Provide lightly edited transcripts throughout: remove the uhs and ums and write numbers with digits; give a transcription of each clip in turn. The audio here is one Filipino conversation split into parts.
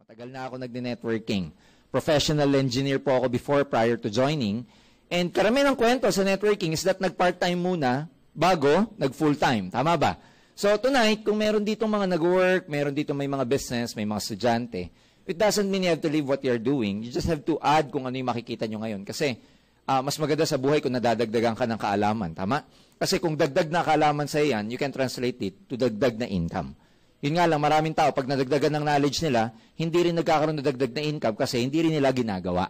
Matagal na ako nag-networking. Professional engineer po ako before, prior to joining. And karamihan ng kwento sa networking is that nag-part-time muna bago nag-full-time. Tama ba? So tonight, kung meron dito mga nag-work, meron dito may mga business, may mga estudyante, it doesn't mean you have to leave what you're doing. You just have to add kung ano yung makikita nyo ngayon. Kasi mas maganda sa buhay kung nadadagdagan ka ng kaalaman. Tama? Kasi kung dagdag na kaalaman sa iyan, you can translate it to dagdag na income. Yun nga lang, maraming tao, pag nadagdagan ng knowledge nila, hindi rin nagkakaroon ng dagdag na income kasi hindi rin nila ginagawa.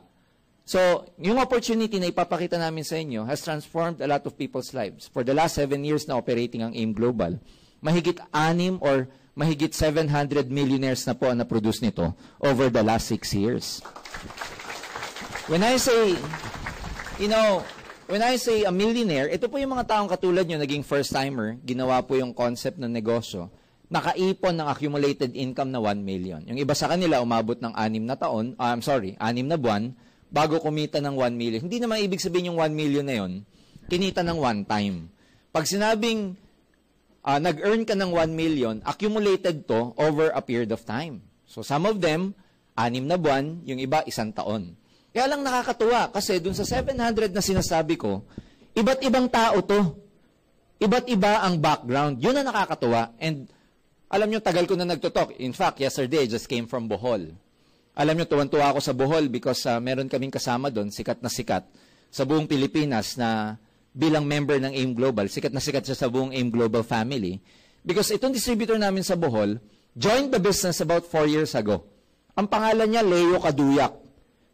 So, yung opportunity na ipapakita namin sa inyo has transformed a lot of people's lives. For the last 7 years na operating ang AIM Global, mahigit 6 or mahigit 700 millionaires na po ang na-produce nito over the last 6 years. When I say, when I say a millionaire, ito po yung mga taong katulad nyo, naging first-timer, ginawa po yung concept ng negosyo, nakaipon ng accumulated income na 1 million. Yung iba sa kanila, umabot ng 6 na buwan, bago kumita ng 1 million. Hindi naman ibig sabihin yung 1 million na yun, kinita ng one time. Pag sinabing nag-earn ka ng 1 million, accumulated to over a period of time. So some of them, 6 na buwan, yung iba, 1 taon. Kaya lang nakakatuwa kasi dun sa 700 na sinasabi ko, iba't ibang tao to. Iba't iba ang background. Yun ang nakakatuwa. And alam nyo, tagal ko na nagtutok. In fact, yesterday, I just came from Bohol. Alam nyo, tuwan-tuwa ako sa Bohol because meron kaming kasama doon, sikat na sikat, sa buong Pilipinas na bilang member ng AIM Global. Sikat na sikat siya sa buong AIM Global family. Because itong distributor namin sa Bohol, joined the business about 4 years ago. Ang pangalan niya, Leo Kaduyak.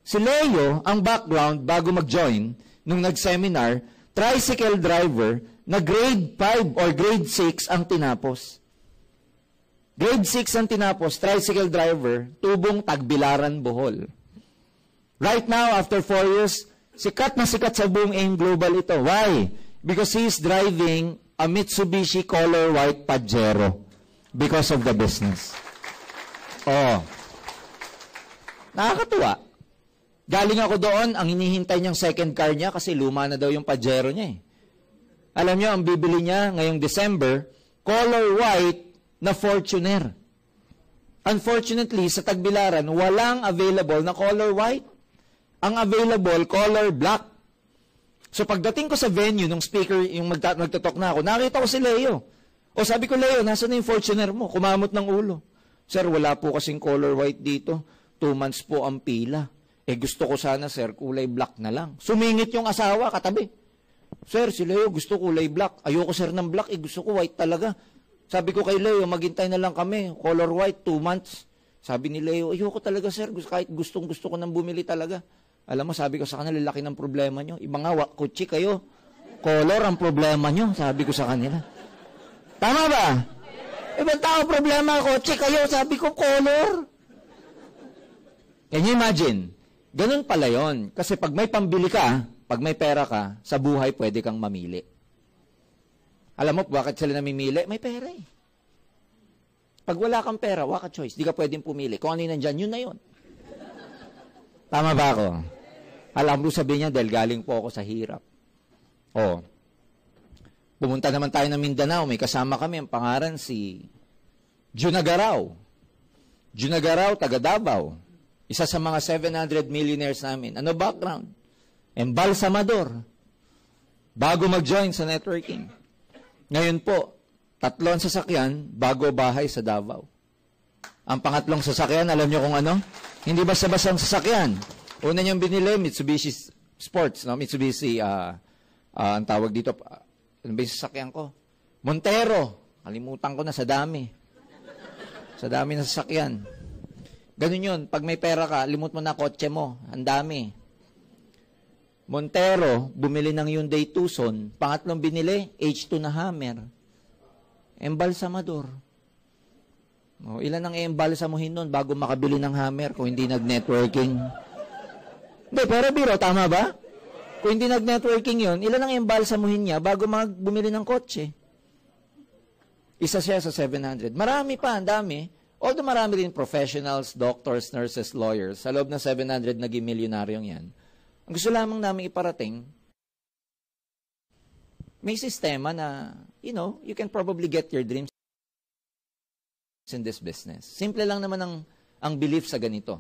Si Leo, ang background, bago mag-join, nung nag-seminar, tricycle driver na grade 5 or grade 6 ang tinapos. Grade 6 ang tinapos, tricycle driver, tubong Tagbilaran, Bohol. Right now, after 4 years, sikat na sikat sa buong AIM Global ito. Why? Because he's driving a Mitsubishi color white Pajero because of the business. Oh. Nakakatuwa. Galing ako doon, ang hinihintay niyang second car niya kasi luma na daw yung Pajero niya eh. Alam niyo, ang bibili niya ngayong December, color white na Fortuner. Unfortunately, sa Tagbilaran, walang available na color white. Ang available, color black. So pagdating ko sa venue, nung speaker, yung magtutok na ako, nakita ko si Leo. O sabi ko, Leo, nasa na yung Fortuner mo? Kumamot ng ulo. Sir, wala po kasing color white dito. 2 months po ang pila. Gusto ko sana, sir, kulay black na lang. Sumingit yung asawa, katabi. Sir, si Leo, gusto kulay black. Ayoko, sir, ng black. Gusto ko white talaga. Sabi ko kay Leo, maghintay na lang kami. Color white, 2 months. Sabi ni Leo, ayoko talaga, sir. Kahit gusto ko nang bumili talaga. Alam mo, sabi ko sa kanila, laki ng problema nyo. Iba nga, kutsi kayo. Color ang problema nyo, sabi ko sa kanila. Tama ba? Ibang tao problema, kutsi kayo. Sabi ko, color. Can you imagine? Ganun pala yon. Kasi pag may pambili ka, pag may pera ka, sa buhay pwede kang mamili. Alam mo, bakit sila namimili? May pera eh. Pag wala kang pera, waka choice. Di ka pwedeng pumili. Kung ano yung nandyan, yun na yun. Tama ba ako? Alam mo, sabihin niya, dahil galing po ako sa hirap. Oh. Pumunta naman tayo ng Mindanao. May kasama kami. Ang pangalan si Junagaraw. Junagaraw, taga Davao. Isa sa mga 700 millionaires namin. Ano background? Embalsamador. Bago mag-join sa networking. Ngayon po, 3 ang sasakyan, bago bahay sa Davao. Ang pangatlong sasakyan, alam niyo kung ano? Hindi basta-basta ang sasakyan. Una niyang binili, Mitsubishi Sports, no? Mitsubishi, ang tawag dito, ano ba yung sasakyan ko? Montero. Kalimutan ko na sa dami. Sa dami ng sasakyan. Ganun yun. Pag may pera ka, limot mo na kotse mo. Ang dami. Montero, bumili ng Hyundai Tucson. Pangatlong binili, H2 na Hammer. Embalsamador. O, ilan ang embalsamuhin nun bago makabili ng Hammer kung hindi nag-networking? Hindi, pero biro, tama ba? Kung hindi nag-networking yun, ilan ang embalsamuhin niya bago bumili ng kotse? Isa siya sa 700. Marami pa, ang dami. Although marami rin professionals, doctors, nurses, lawyers. Sa loob ng 700, naging milyonaryong yan. Ang gusto lamang namin iparating, may sistema na, you can probably get your dreams in this business. Simple lang naman ang belief sa ganito.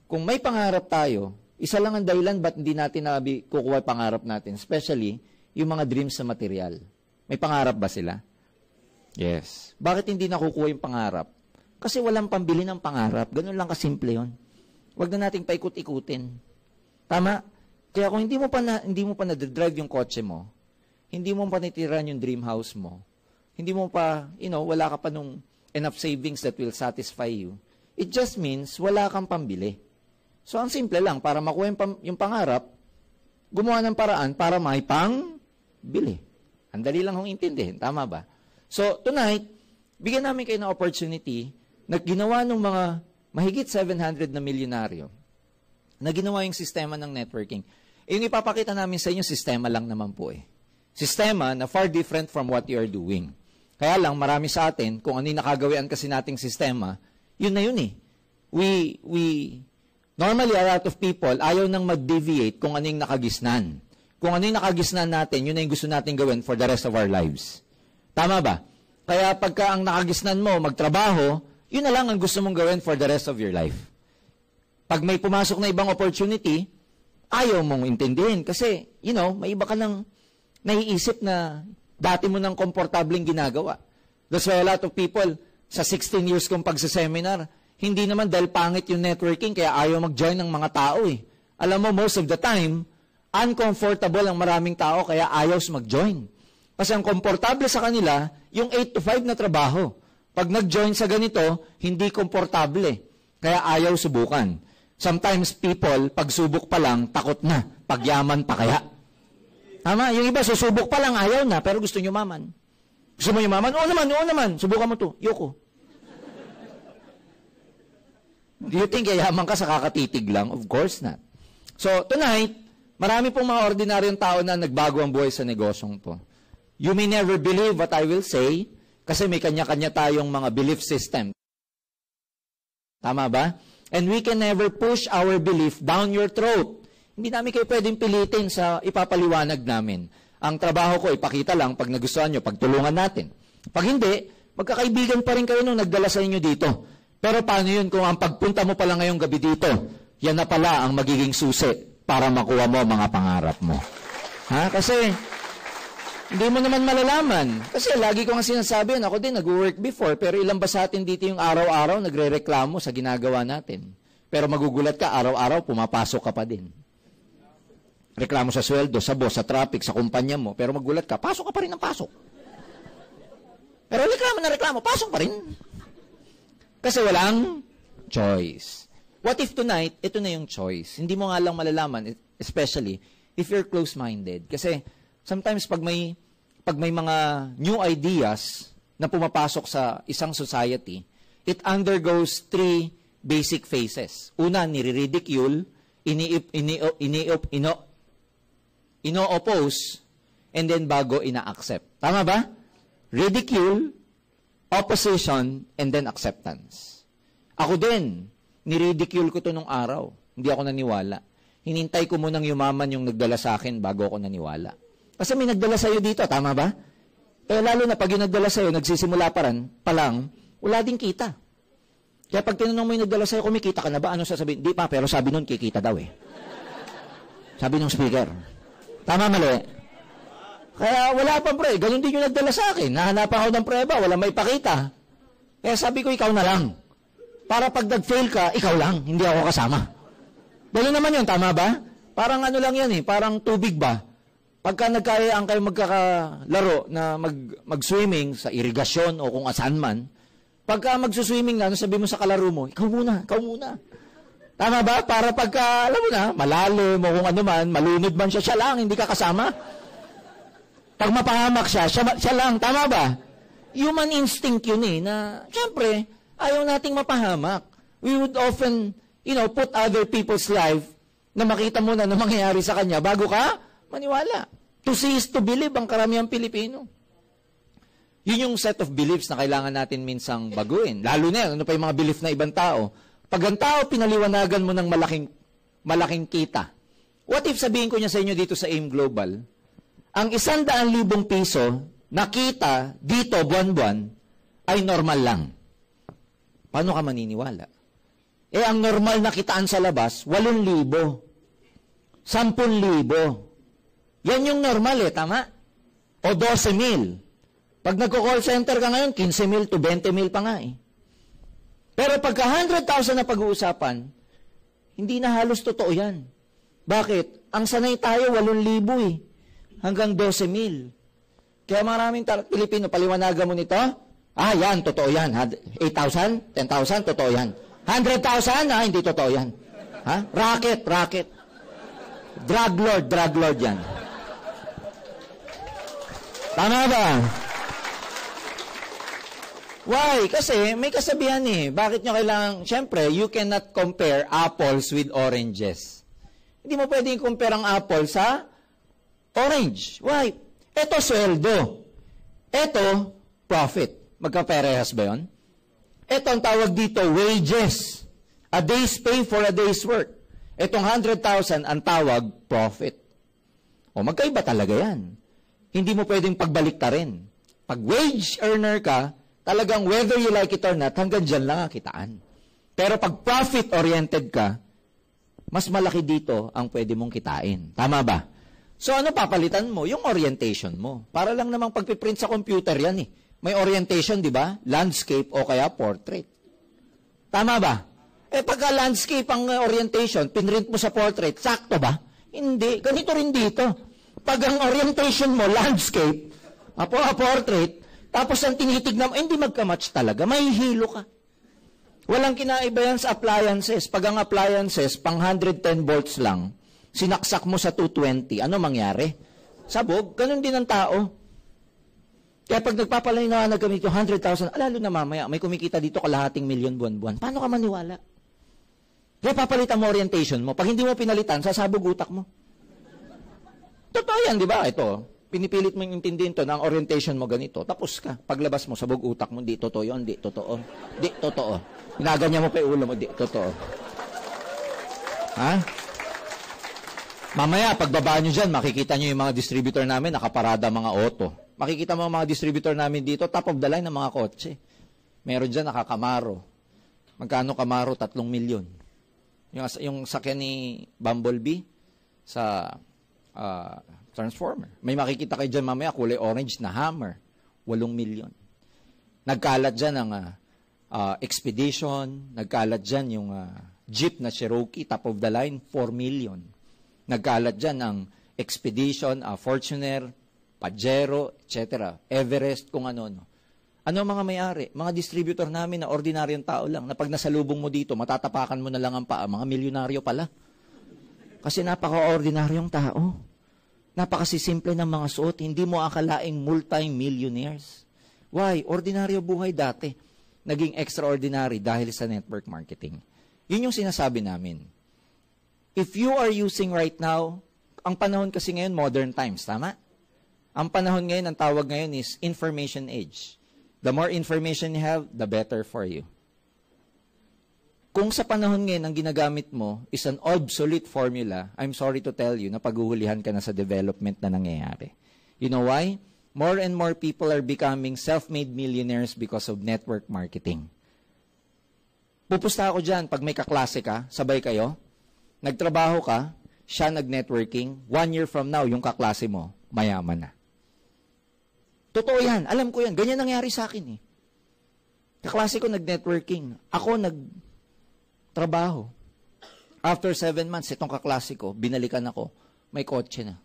Kung may pangarap tayo, isa lang ang dahilan ba't hindi natin kukuha pangarap natin, especially yung mga dreams sa material. May pangarap ba sila? Yes. Bakit hindi nakukuha yung pangarap? Kasi walang pambili ng pangarap. Ganun lang kasimple yun. Huwag na nating paikot-ikutin. Tama? Kaya kung hindi mo pa na-drive yung kotse mo, hindi mo pa natiran yung dream house mo, hindi mo pa, wala ka pa nung enough savings that will satisfy you, it just means wala kang pambili. So, ang simple lang, para makuha yung pangarap, gumawa ng paraan para may pang-bili. Ang dali lang hong intindihin. Tama ba? So, tonight, bigyan namin kayo ng opportunity na ginawa ng mga mahigit 700 na milyonaryo na ginawa yung sistema ng networking. Yung ipapakita namin sa inyo, sistema lang naman po eh. Sistema na far different from what you are doing. Kaya lang, marami sa atin, kung ano yung nakagawian kasi nating sistema, yun na yun eh. Normally, a lot of people, ayaw nang mag-deviate kung ano yung nakagisnan. Kung ano yung nakagisnan natin, yun na yung gusto natin gawin for the rest of our lives. Tama ba? Kaya pagka ang nakagisnan mo, magtrabaho, yun na lang ang gusto mong gawin for the rest of your life. Pag may pumasok na ibang opportunity, ayaw mong intindihin. Kasi, may iba ka nang naiisip na dati mo nang komportableng ginagawa. That's why a lot of people, sa 16 years kong pagsaseminar, hindi naman dahil pangit yung networking, kaya ayaw mag-join ng mga tao eh. Alam mo, most of the time, uncomfortable ang maraming tao, kaya ayaw mag-join. Kasi ang komportable sa kanila, yung 8 to 5 na trabaho. Pag nag-join sa ganito, hindi komportable. Kaya ayaw subukan. Sometimes people, pag subok pa lang, takot na. Pagyaman pa kaya. Tama? Yung iba, susubok pa lang, ayaw na, pero gusto nyo maman. Gusto mo yumaman? Oo naman. Subukan mo to. Yoko. Do you think yayaman ka sa kakatitig lang? Of course not. So, tonight, marami pong mga ordinaryong tao na nagbago ang buhay sa negosyong to. You may never believe what I will say, kasi may kanya-kanya tayong mga belief system. Tama ba? And we can never push our belief down your throat. Hindi namin kayo pwedeng pilitin sa ipapaliwanag namin. Ang trabaho ko, ipakita lang pag nagustuhan nyo, pagtulungan natin. Pag hindi, magkakaibigan pa rin kayo nung nagdala sa inyo dito. Pero paano yun kung ang pagpunta mo pala ngayong gabi dito, yan na pala ang magiging susi para makuha mo mga pangarap mo. Kasi hindi mo naman malalaman. Kasi lagi ko nga sinasabi, ako din nag-work before, pero ilan ba sa atin dito yung araw-araw nagre-reklamo sa ginagawa natin? Pero magugulat ka, araw-araw pumapasok ka pa din. Reklamo sa sweldo, sa boss, sa traffic, sa kumpanya mo, pero magulat ka, pasok ka pa rin ng pasok. Pero reklamo, pasok pa rin. Kasi walang choice. What if tonight, ito na yung choice? Hindi mo nga lang malalaman, especially if you're close-minded. Kasi sometimes pag may mga new ideas na pumapasok sa isang society, it undergoes 3 basic phases. Una, nire-ridicule, ino-oppose, and then bago ina-accept. Tama ba? Ridicule, opposition, and then acceptance. Ako din, niridicule ko to nung araw. Hindi ako naniwala. Hinintay ko munang yumaman yung nagdala sa akin bago ako naniwala. Kasi may nagdala sa'yo dito, tama ba? Lalo na pag yung nagdala sa'yo, nagsisimula pa lang, wala din kita. Kaya pag tinanong mo yung nagdala sa'yo, kumikita ka na ba? Ano sasabihin? Di pa, pero sabi nun, kikita daw eh. Sabi nung speaker. Tama, mali? Kaya wala pa pre, ganun din yung nagdala sa akin. Nahanapan ako ng preba, wala may pakita. Kaya sabi ko, ikaw na lang. Para pag nag-fail ka, ikaw lang, hindi ako kasama. Ganun naman yun, tama ba? Parang ano lang yan eh, parang tubig ba? Pagka nagkayaan kayo magkakalaro na mag-swimming sa irigasyon o kung asan man, pagka magsuswimming na, ano sabi mo sa kalaro mo, ikaw muna. Tama ba? Para pagka, alam mo na, malalim o kung ano man, malunod man siya lang, hindi ka kasama. Pag mapahamak siya lang. Tama ba? Human instinct yun eh, na, syempre, ayaw nating mapahamak. We would often, put other people's life na makita mo na mangyayari sa kanya bago ka maniwala. To see is to believe ang karamihang Pilipino. Yun yung set of beliefs na kailangan natin minsang baguhin. Lalo na ano pa yung mga belief na ibang tao. Pag ang tao, pinaliwanagan mo ng malaking kita. What if sabihin ko niya sa inyo dito sa AIM Global, ang 100,000 piso na kita dito buwan-buwan ay normal lang. Paano ka maniniwala? Eh, ang normal na kitaan sa labas, 8,000. 10,000. Yan yung normal tama? O 12,000. Pag nagko-call center ka ngayon, 15,000 to 20,000 pa nga Pero pagka 100,000 na pag-uusapan, hindi na halos totoo yan. Bakit? Ang sanay tayo, 8,000 hanggang 12,000. Kaya maraming Pilipino, paliwanagan mo nito, yan, totoo yan. 8,000, 10,000, totoo yan. 100,000, hindi totoo yan. Racket. Drug lord yan. Tama ba? Why? Kasi may kasabihan Bakit nyo kailangan, syempre, you cannot compare apples with oranges. Hindi mo pwedeng compare ang apple sa orange. Why? Ito sweldo. Ito profit. Magkaparehas ba yun? Ito ang tawag dito, wages. A day's pay for a day's work. Itong 100,000 ang tawag, profit. O magkaiba talaga yan. Hindi mo pwedeng pagbaliktarin. Pag wage earner ka, talagang whether you like it or not, hanggang dyan lang ang kitaan. Pero pag profit-oriented ka, mas malaki dito ang pwede mong kitain. Tama ba? So ano papalitan mo? Yung orientation mo. Para lang namang pagpiprint sa computer yan May orientation, di ba? Landscape o kaya portrait. Tama ba? Pagka landscape ang orientation, pinrint mo sa portrait, sakto ba? Hindi. Ganito rin dito. Pag ang orientation mo, landscape, portrait, tapos ang tinitignan mo, hindi magka-match talaga. May hilo ka. Walang kinaiba yan sa appliances. Pag ang appliances, pang 110 volts lang, sinaksak mo sa 220, ano mangyari? Sabog. Ganun din ang tao. Kaya pag nagpapalinawanag kami ito, 100,000, lalo na mamaya, may kumikita dito kalahating milyon buwan-buwan. Paano ka maniwala? Kaya papalitan mo orientation mo. Pag hindi mo pinalitan, sasabog utak mo. Totoo yan, di ba? Ito, pinipilit mo yung intindihin to na ang orientation mo ganito. Tapos ka. Paglabas mo, sabog utak mo, di totoo yun, di totoo. Di totoo. Ginaganya mo pa yung ulo mo, di totoo. Mamaya, pagbaba nyo dyan, makikita nyo yung mga distributor namin, nakaparada mga auto. Makikita mo mga distributor namin dito, top of the line ng mga kotse. Meron dyan, nakakamaro. Magkano Camaro? 3 milyon. Yung sakyan ni Bumblebee sa Transformer. May makikita kayo dyan mamaya, kulay orange na Hammer. 8 milyon. Nagkalat dyan ang Expedition. Nagkalat dyan yung Jeep na Cherokee, top of the line, 4 million. Nagkalat dyan ang Expedition, Fortuner, Pajero, etc. Everest, kung ano-ano. Ano ang mga may-ari? Mga distributor namin na ordinaryong tao lang, na pag nasalubong mo dito, matatapakan mo na lang ang paa, mga milyonaryo pala. Kasi napaka-ordinaryong tao. Napakasisimple ng mga suot, hindi mo akalaing multi-millionaires. Why? Ordinaryo buhay dati. Naging extraordinary dahil sa network marketing. Yun yung sinasabi namin. If you are using right now, ang panahon kasi ngayon, modern times, tama? Ang panahon ngayon, ang tawag ngayon is information age. The more information you have, the better for you. Kung sa panahon ngayon, ang ginagamit mo is an obsolete formula, I'm sorry to tell you, na paghuhulihan ka na sa development na nangyayari. You know why? More and more people are becoming self-made millionaires because of network marketing. Pupusta ako dyan, pag may kaklase ka, sabay kayo, nagtrabaho ka, siya nag-networking, 1 year from now, yung kaklase mo, mayaman na. Totoo yan. Alam ko yan. Ganyan nangyari sa akin Kaklase ko nag-networking. Ako nag-trabaho. After 7 months, itong kaklase ko, binalikan ako, may kotse na.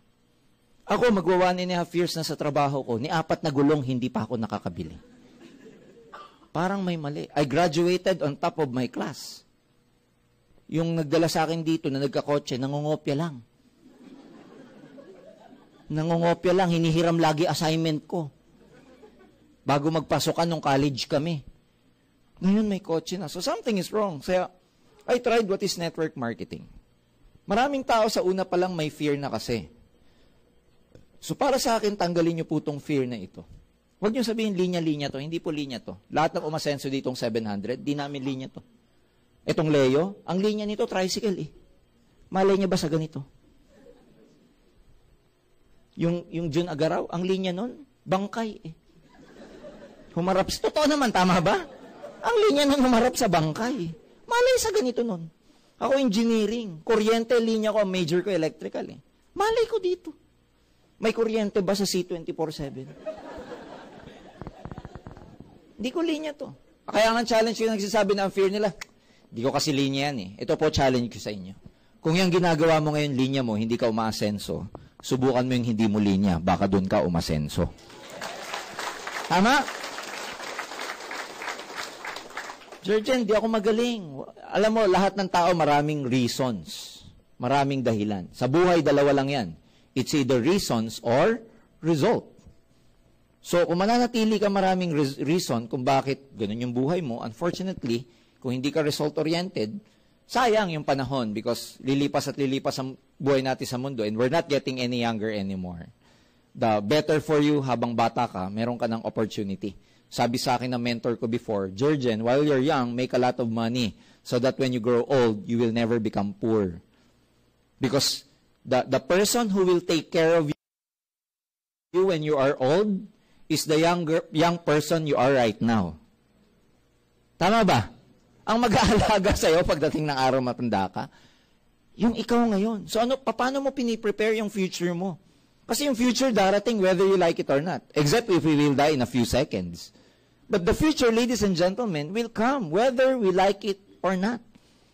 Ako, magwa 1.5 years na sa trabaho ko, ni 4 na gulong, hindi pa ako nakakabili. Parang may mali. I graduated on top of my class. Yung nagdala sa akin dito na nagkakotse, nangungopya lang. Nangungopya lang, hinihiram lagi assignment ko. Bago magpasokan nung college kami. Ngayon may kotse na. So something is wrong. So I tried what is network marketing. Maraming tao sa una pa lang may fear na kasi. So para sa akin, tanggalin niyo po itong fear na ito. Huwag niyo sabihin linya-linya to. Hindi po linya to. Lahat ng umasenso ditong 700, di namin linya to. Itong Leo, ang linya nito, tricycle Malay niya ba sa ganito? Yung Jun Agaraw, ang linya nun, bangkay Humarap. Totoo naman, tama ba? Ang linya nun humarap sa bangkay. Malay sa ganito nun. Ako engineering. Kuryente, linya ko, major ko electrical eh. Malay ko dito. May kuryente ba sa C24/7? Hindi ko linya to. Kaya nga challenge ko yung nagsasabi na ang fear nila, hindi ko kasi linya yan eh. Ito po challenge ko sa inyo. Kung yung ginagawa mo ngayon, linya mo, hindi ka umaasenso, subukan mo yung hindi mo linya, baka doon ka umasenso. Tama? Jurgen, di ako magaling. Alam mo, lahat ng tao maraming reasons. Maraming dahilan. Sa buhay, dalawa lang yan. It's either reasons or result. So, kung mananatili ka maraming reason kung bakit ganun yung buhay mo, unfortunately, kung hindi ka result-oriented, sayang yung panahon because lilipas at lilipas ang buhay natin sa mundo and we're not getting any younger anymore. The better for you, habang bata ka, meron ka ng opportunity. Sabi sa akin ng mentor ko before, Jurgen, while you're young, make a lot of money so that when you grow old, you will never become poor. Because the person who will take care of you when you are old is the young person you are right now. Tama ba? Ang mag-aalaga sa'yo pagdating ng araw matanda ka, yung ikaw ngayon. So paano mo piniprepare yung future mo? Kasi yung future darating whether you like it or not. Except if we will die in a few seconds. But the future, ladies and gentlemen, will come whether we like it or not.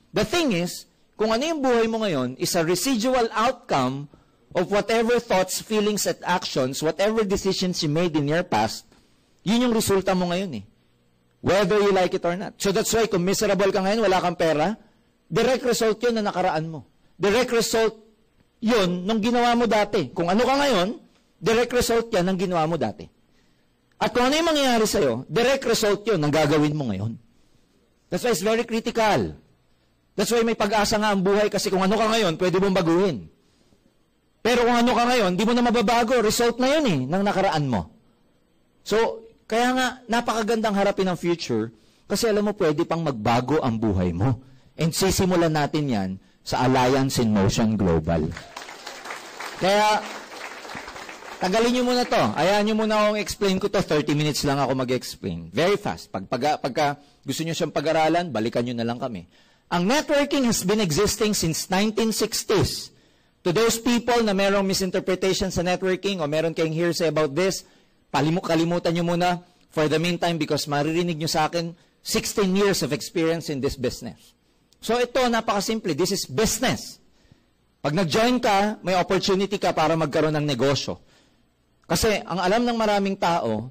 The thing is, kung ano yung buhay mo ngayon is a residual outcome of whatever thoughts, feelings, at actions, whatever decisions you made in your past, yun yung resulta mo ngayon eh. Whether you like it or not. So that's why kung miserable ka ngayon, wala kang pera, direct result yun na nakaraan mo. Direct result yun nung ginawa mo dati. Kung ano ka ngayon, direct result yan ng ginawa mo dati. At kung ano yung mangyayari sa'yo, direct result yun ng gagawin mo ngayon. That's why it's very critical. That's why may pag-asa nga ang buhay kasi kung ano ka ngayon, pwede mong baguhin. Pero kung ano ka ngayon, di mo na mababago. Result na yun eh, ng nakaraan mo. So, kaya nga, napakagandang harapin ang future kasi alam mo, pwede pang magbago ang buhay mo. And sisimulan natin yan sa Alliance in Motion Global. Kaya, tagalin nyo muna to. Ayahan nyo muna akong explain ko to. 30 minutes lang ako mag-explain. Very fast. Pagka gusto nyo siyang pag-aralan, balikan nyo na lang kami. Ang networking has been existing since 1960s. To those people na merong misinterpretation sa networking o meron kayong hearsay about this, kalimutan nyo muna for the meantime because maririnig nyo sa akin 16 years of experience in this business. So ito, napakasimple. This is business. Pag nag-join ka, may opportunity ka para magkaroon ng negosyo. Kasi ang alam ng maraming tao,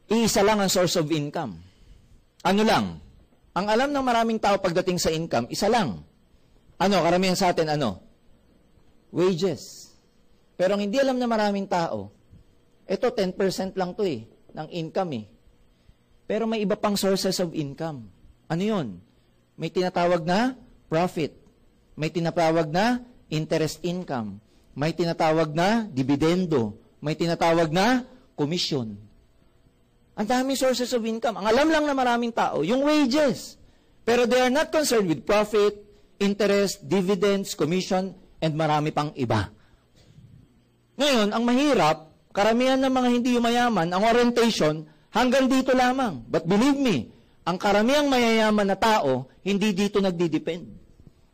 iisa lang ang source of income. Ano lang? Ang alam ng maraming tao pagdating sa income, isa lang. Ano, karamihan sa atin, ano? Wages. Pero ang hindi alam ng maraming tao, ito 10% lang to eh, ng income eh. Pero may iba pang sources of income. Ano yun? May tinatawag na profit. May tinatawag na interest income. May tinatawag na dividendo. May tinatawag na commission. Ang daming sources of income. Ang alam lang na maraming tao, yung wages. Pero they are not concerned with profit, interest, dividends, commission, and marami pang iba. Ngayon, ang mahirap, karamihan ng mga hindi yumayaman, ang orientation, hanggang dito lamang. But believe me, ang karamihang mayayaman na tao, hindi dito nagdidepend.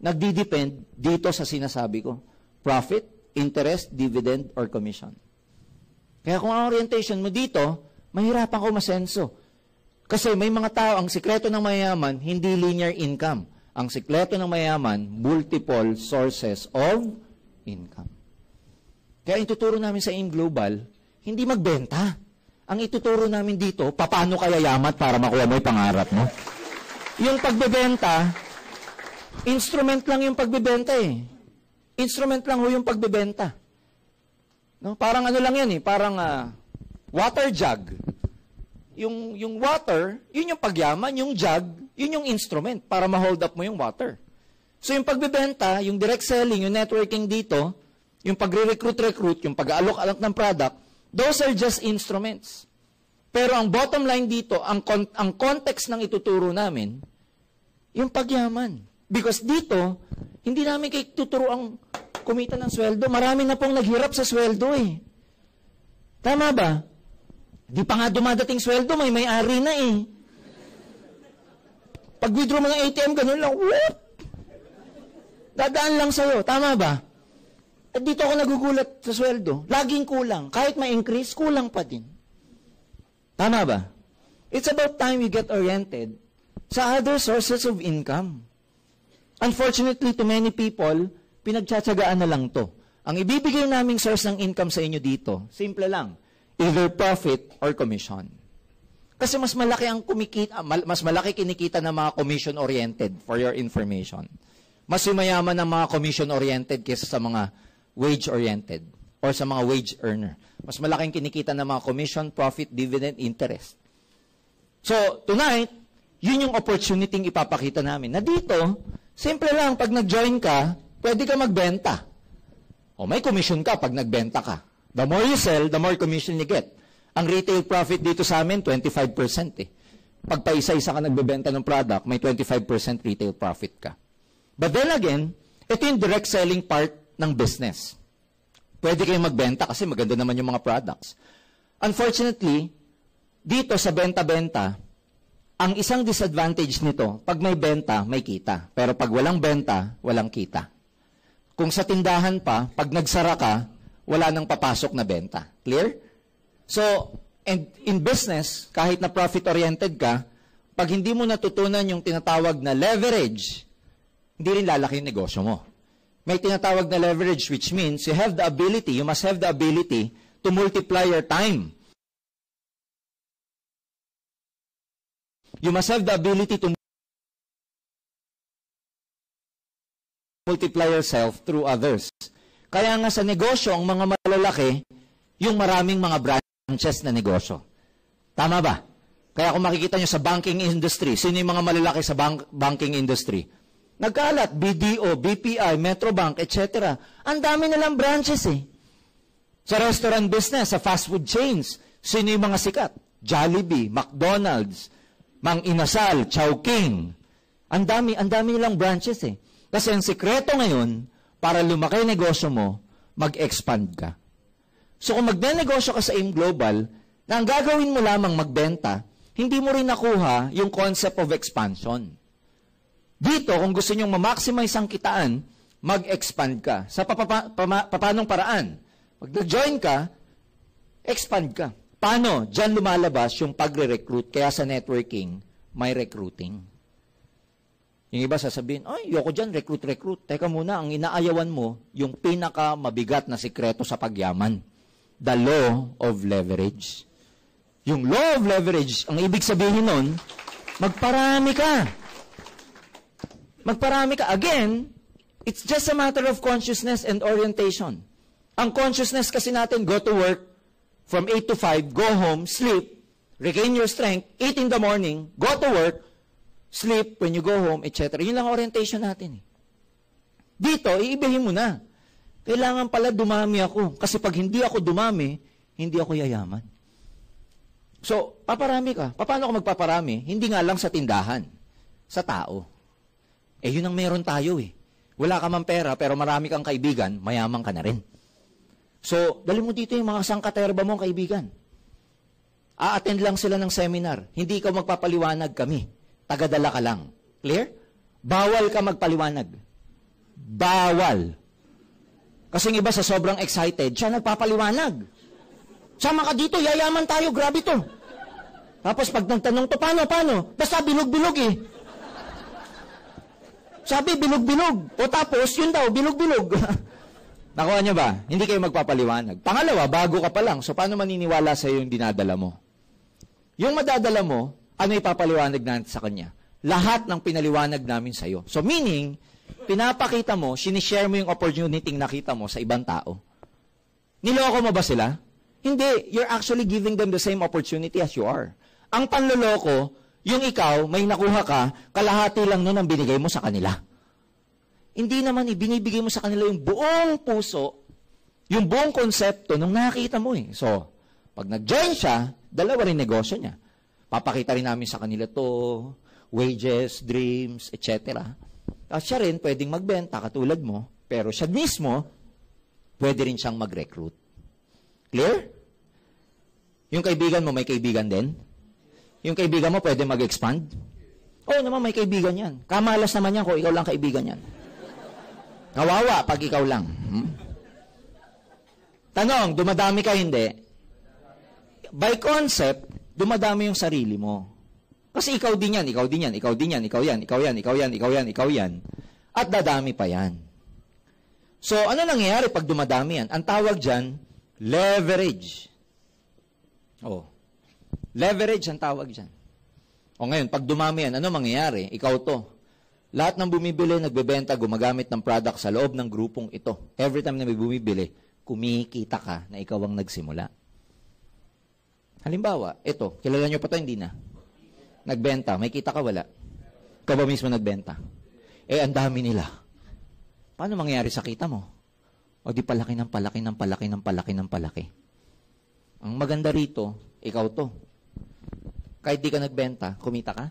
Nagdidepend dito sa sinasabi ko. Profit, interest, dividend, or commission. Kaya kung ang orientation mo dito, mahirapan ka umasenso. Kasi may mga tao, ang sikreto ng mayayaman, hindi linear income. Ang sikreto ng mayayaman, multiple sources of income. Kaya ituturo namin sa AIM Global, hindi magbenta. Ang ituturo namin dito, paano kaya yaman para makuha mo yung pangarap mo. Yung pagbebenta, instrument lang yung pagbebenta eh. Instrument lang ho yung pagbebenta. No? Parang ano lang yan eh, parang water jug. Yung water, yun yung pagyaman, yung jug, yun yung instrument para ma-hold up mo yung water. So yung pagbebenta, yung direct selling, yung networking dito, yung pagre-recruit, yung pag-aalok-alok ng product, those are just instruments. Pero ang bottom line dito, ang context ng ituturo namin, yung pagyaman. Because dito, hindi namin kayo tuturo ang kumita ng sweldo. Marami na pong naghirap sa sweldo eh. Tama ba? Di pa nga dumadating sweldo, may may-ari na eh. Pag-withdraw mo ng ATM, ganun lang, what? Dadaan lang sa'yo. Tama ba? At dito ako nagugulat sa sweldo. Laging kulang. Kahit may increase, kulang pa din. Tama ba? It's about time you get oriented sa other sources of income. Unfortunately, to many people, pinagtsatsagaan na lang to. Ang ibibigay naming source ng income sa inyo dito, simple lang. Either profit or commission. Kasi mas malaki ang mas malaki kinikita ng mga commission-oriented, for your information. Mas yumayaman ang mga commission-oriented kaysa sa mga wage-oriented or sa mga wage earner. Mas malaking kinikita ng mga commission, profit, dividend, interest. So, tonight, yun yung opportunity ipapakita namin. Na dito, simple lang, pag nag-join ka, pwede ka magbenta. O may commission ka pag nagbenta ka. The more you sell, the more commission you get. Ang retail profit dito sa amin, 25% eh. Pag paisa-isa ka nagbebenta ng product, may 25% retail profit ka. But then again, ito yung direct selling part ng business. Pwede kayong magbenta kasi maganda naman yung mga products. Unfortunately, dito sa benta-benta, ang isang disadvantage nito, pag may benta, may kita. Pero pag walang benta, walang kita. Kung sa tindahan pa, pag nagsara ka, wala nang papasok na benta. Clear? So, and in business, kahit na profit-oriented ka, pag hindi mo natutunan yung tinatawag na leverage, hindi rin lalaki yung negosyo mo. May tinatawag na leverage, which means you must have the ability to multiply your time. You must have the ability to multiply yourself through others. Kaya nga sa negosyo, ang mga malalaki, yung maraming mga branches na negosyo. Tama ba? Kaya kung makikita nyo sa banking industry, sino yung mga malalaki sa banking industry? Nagkalat, BDO, BPI, Metrobank, etc. Ang dami nilang branches eh. Sa restaurant business, sa fast food chains, sino yung mga sikat? Jollibee, McDonald's, Mang Inasal, Chowking. Ang dami nilang branches eh. Kasi ang sikreto ngayon, para lumaki ang negosyo mo, mag-expand ka. So kung magne-negosyo ka sa AIM Global, na ang gagawin mo lamang magbenta, hindi mo rin nakuha yung concept of expansion. Dito, kung gusto nyong ma-maximize ang kitaan, mag-expand ka. Sa papanong paraan? Pag nag-join ka, expand ka. Paano? Diyan lumalabas yung pagre-recruit. Kaya sa networking, may recruiting. Yung iba sasabihin, ay, yoko dyan, recruit. Teka muna, ang inaayawan mo, yung pinaka-mabigat na sikreto sa pagyaman. The law of leverage. Yung law of leverage, ang ibig sabihin nun, magparami ka. Magparami ka. Again, it's just a matter of consciousness and orientation. Ang consciousness kasi natin, go to work, from 8 to 5, go home, sleep, regain your strength, eat in the morning, go to work, sleep when you go home, etc. Yun lang orientation natin. Dito, iibahin mo na. Kailangan pala dumami ako. Kasi pag hindi ako dumami, hindi ako yayaman. So, paparami ka. Paano ako magpaparami? Hindi nga lang sa tindahan. Sa tao. Yun ang meron tayo eh. Wala ka man pera, pero marami kang kaibigan, mayaman ka na rin. So, dali mo dito yung mga sangkaterba mong kaibigan. A-attend lang sila ng seminar. Hindi ikaw magpapaliwanag, kami. Tagadala ka lang. Clear? Bawal ka magpaliwanag. Bawal. Kasi iba sa sobrang excited, siya nagpapaliwanag. Sama ka dito, yayaman tayo, grabe to. Tapos pag nagtanong to, paano? Basta bilog-bilog eh. Sabi, bilog-bilog. O tapos, yun daw, bilog-bilog. Nakuha niyo ba? Hindi kayo magpapaliwanag. Pangalawa, bago ka pa lang. So, paano maniniwala sa iyo yung dinadala mo? Yung madadala mo, ano ipapaliwanag natin sa kanya? Lahat ng pinaliwanag namin sa iyo. So, meaning, pinapakita mo, sinishare mo yung opportunity nakita mo sa ibang tao. Niloko mo ba sila? Hindi. You're actually giving them the same opportunity as you are. Ang panloloko, yung ikaw, may nakuha ka, kalahati lang nun ang binigay mo sa kanila. Hindi naman, ibinibigay mo sa kanila yung buong puso, yung buong konsepto nung nakita mo eh. So, pag nag-join siya, dalawa rin negosyo niya. Papakita rin namin sa kanila to, wages, dreams, etc. At siya rin pwedeng magbenta katulad mo, pero siya mismo, pwede rin siyang mag-recruit. Clear? Yung kaibigan mo, may kaibigan din? Yung kaibigan mo, pwede mag-expand? Oo naman, may kaibigan yan. Kamalas naman yan kung ikaw lang kaibigan yan. Kawawa pag ikaw lang. Tanong, dumadami ka hindi? By concept, dumadami yung sarili mo. Kasi ikaw din yan, ikaw din yan, ikaw din yan, ikaw yan, ikaw yan, ikaw yan, ikaw yan, ikaw yan. At dadami pa yan. So, ano nangyayari pag dumadami yan? Ang tawag dyan, leverage. Oh. Leverage ang tawag dyan. O ngayon, pag dumami yan, ano mangyayari? Ikaw to. Lahat ng bumibili, nagbebenta, gumagamit ng product sa loob ng grupong ito. Every time na may bumibili, kumikita ka na ikaw ang nagsimula. Halimbawa, ito, kilala nyo pa to, hindi na. Nagbenta, may kita ka, wala. Ikaw ba mismo nagbenta? Ang dami nila. Paano mangyayari sa kita mo? O di palaki ng palaki ng palaki ng palaki ng palaki. Ang maganda rito, ikaw to. Kahit di ka nagbenta, kumita ka?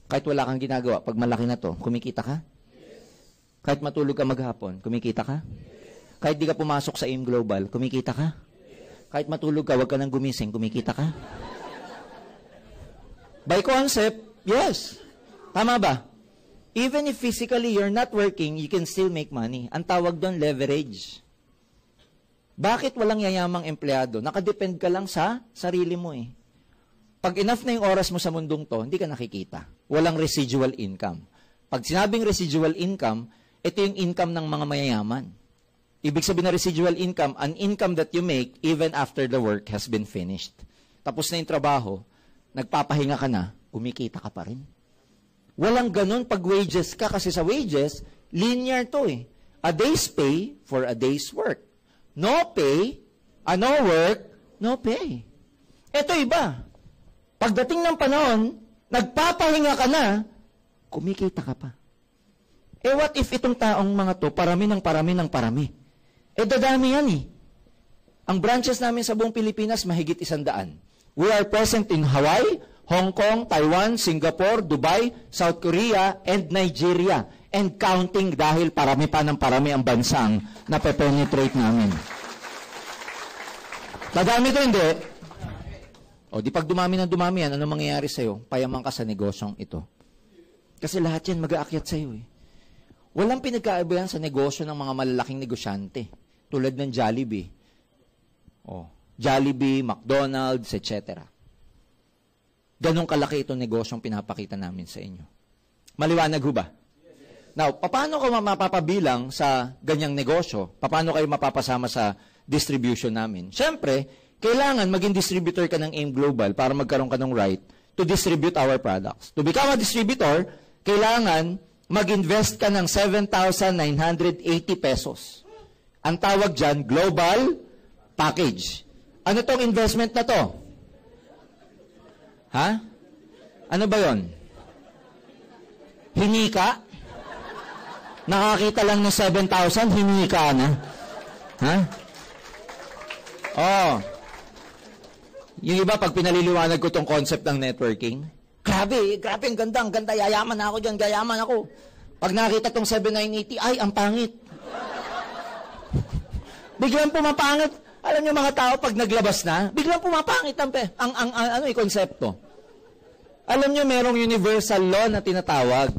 Kahit wala kang ginagawa, pag malaki na to, kumikita ka? Kahit matulog ka maghapon, kumikita ka? Kahit di ka pumasok sa AIM Global, kumikita ka? Kahit matulog ka, wag ka nang gumising, kumikita ka? By concept, yes. Tama ba? Even if physically you're not working, you can still make money. Ang tawag doon, leverage. Bakit walang yayamang empleyado? Nakadepend ka lang sa sarili mo eh. Pag enough na yung oras mo sa mundong to, hindi ka nakikita. Walang residual income. Pag sinabing residual income, ito yung income ng mga mayayaman. Ibig sabihin na residual income, an income that you make even after the work has been finished. Tapos na yung trabaho, nagpapahinga ka na, kumikita ka pa rin. Walang ganun pag wages ka kasi sa wages, linear to eh. A day's pay for a day's work. No pay, no work, no pay. Ito iba. Pagdating ng panahon, nagpapahinga ka na, kumikita ka pa. What if itong taong mga to, parami ng parami ng parami? Dadami yan eh. Ang branches namin sa buong Pilipinas, mahigit 100. We are present in Hawaii, Hong Kong, Taiwan, Singapore, Dubai, South Korea, and Nigeria. And counting dahil parami pa ng parami ang bansang nape-penetrate namin. Dadami to hindi? O di pag dumami ng dumami yan, ano mangyayari sa'yo? Payaman ka sa negosyong ito. Kasi lahat yan mag-aakyat sa'yo eh. Walang pinagkaiba yan sa negosyo ng mga malalaking negosyante. Tulad ng Jollibee. Jollibee, McDonald's, etc. Ganong kalaki itong negosyong pinapakita namin sa inyo. Maliwanag ho ba? Now, paano ka mapapabilang sa ganyang negosyo? Paano kayo mapapasama sa distribution namin? Siyempre, kailangan maging distributor ka ng AIM Global para magkaroon ka ng right to distribute our products. To become a distributor, kailangan mag-invest ka ng 7,980 pesos. Ang tawag dyan, Global Package. Ano tong investment na to? Ha? Ano ba yon? Hinika? Nakakita lang ng 7,000, hinika na. Ha? Yung iba, pag pinaliliwanag ko tong concept ng networking, grabe, ang ganda, yayaman na ako dyan, gayaman ako. Pag nakita tong 7,980, ay, ang pangit. Biglang pumapangit. Alam niyo mga tao, pag naglabas na, biglang pumapangit ang konsepto. Alam niyo, merong universal law na tinatawag.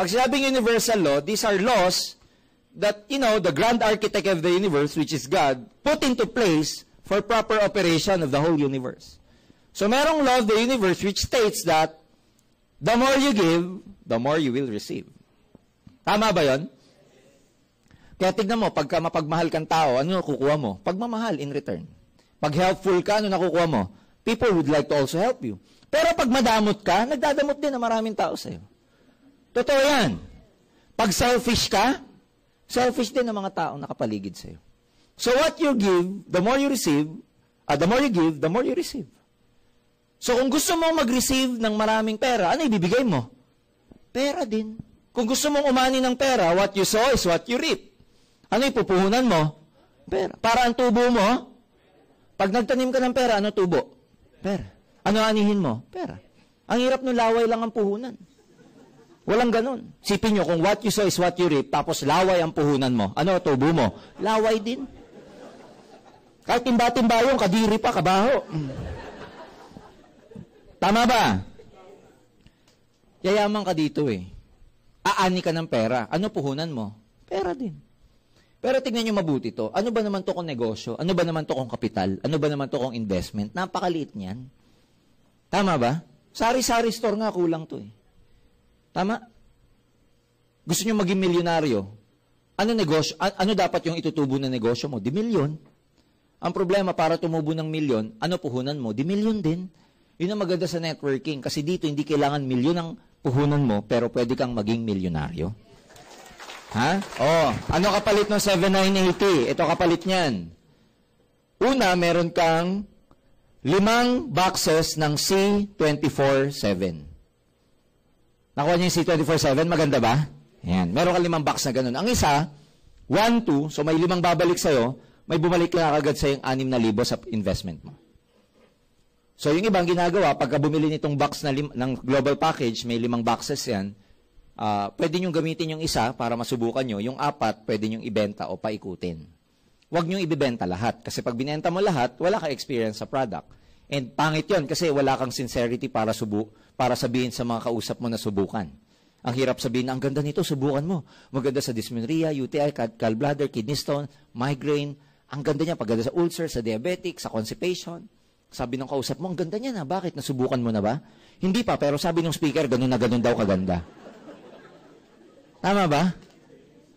Pag sinabing universal law, these are laws that, the grand architect of the universe, which is God, put into place for proper operation of the whole universe. So, merong law of the universe which states that the more you give, the more you will receive. Tama ba yon? Kaya tignan mo, pagka mapagmahal kang tao, ano nakukuha mo? Pagmamahal in return. Pag helpful ka, ano nakukuha mo? People would like to also help you. Pero pag madamot ka, nagdadamot din na maraming tao sa'yo. Totoo yan. Pag selfish ka, selfish din ang mga taong nakapaligid sa'yo. So what you give, the more you receive, the more you give, the more you receive. So kung gusto mong mag-receive ng maraming pera, ano ibibigay mo? Pera din. Kung gusto mong umani ng pera, what you sow is what you reap. Ano ipupuhunan mo? Pera. Para ang tubo mo, pag nagtanim ka ng pera, ano tubo? Pera. Ano anihin mo? Pera. Ang hirap ng laway lang ang puhunan. Walang ganun. Sipin nyo, kung what you sow is what you reap, tapos laway ang puhunan mo, ano tubo mo? Laway din. Kahit timba-timba yung, kadiri pa, kabaho. Tama ba? Yayaman ka dito eh. Aani ka ng pera. Ano puhunan mo? Pera din. Pero tignan nyo mabuti to. Ano ba naman to kung negosyo? Ano ba naman to kung kapital? Ano ba naman to kung investment? Napakaliit niyan. Tama ba? Sari-sari store nga kulang to eh. Tama? Gusto nyo maging milyonaryo? Ano negosyo? Ano dapat yung itutubo na negosyo mo? Di milyon. Ang problema, para tumubo ng milyon, ano puhunan mo? Di milyon din. Yun ang maganda sa networking. Kasi dito, hindi kailangan milyon ang puhunan mo, pero pwede kang maging milyonaryo. Ha? Oh, ano kapalit ng 7980? Ito kapalit niyan. Una, meron kang 5 boxes ng C247. Nakuha niyo yung C247? Maganda ba? Ayan. Meron kang 5 box na ganun. Ang isa, 1, 2, so may 5 babalik sa'yo, may bumalik na agad sa yung 6,000 sa investment mo. So, yung ibang ginagawa, pagka bumili nitong box ng global package, may 5 boxes yan, pwede nyo gamitin yung isa para masubukan nyo. Yung 4, pwede nyo ibenta o paikutin. Huwag nyo ibibenta lahat. Kasi pag binenta mo lahat, wala ka experience sa product. And pangit yun kasi wala kang sincerity para sabihin sa mga kausap mo na subukan. Ang hirap sabihin na, ang ganda nito, subukan mo. Maganda sa dysmenorrhea, UTI, gallbladder, kidney stone, migraine. Ang ganda niya, paganda sa ulcer, sa diabetic, sa constipation. Sabi ng kausap mo, ang ganda niya na. Bakit? Nasubukan mo na ba? Hindi pa, pero sabi ng speaker, ganun na ganun daw kaganda. Tama ba?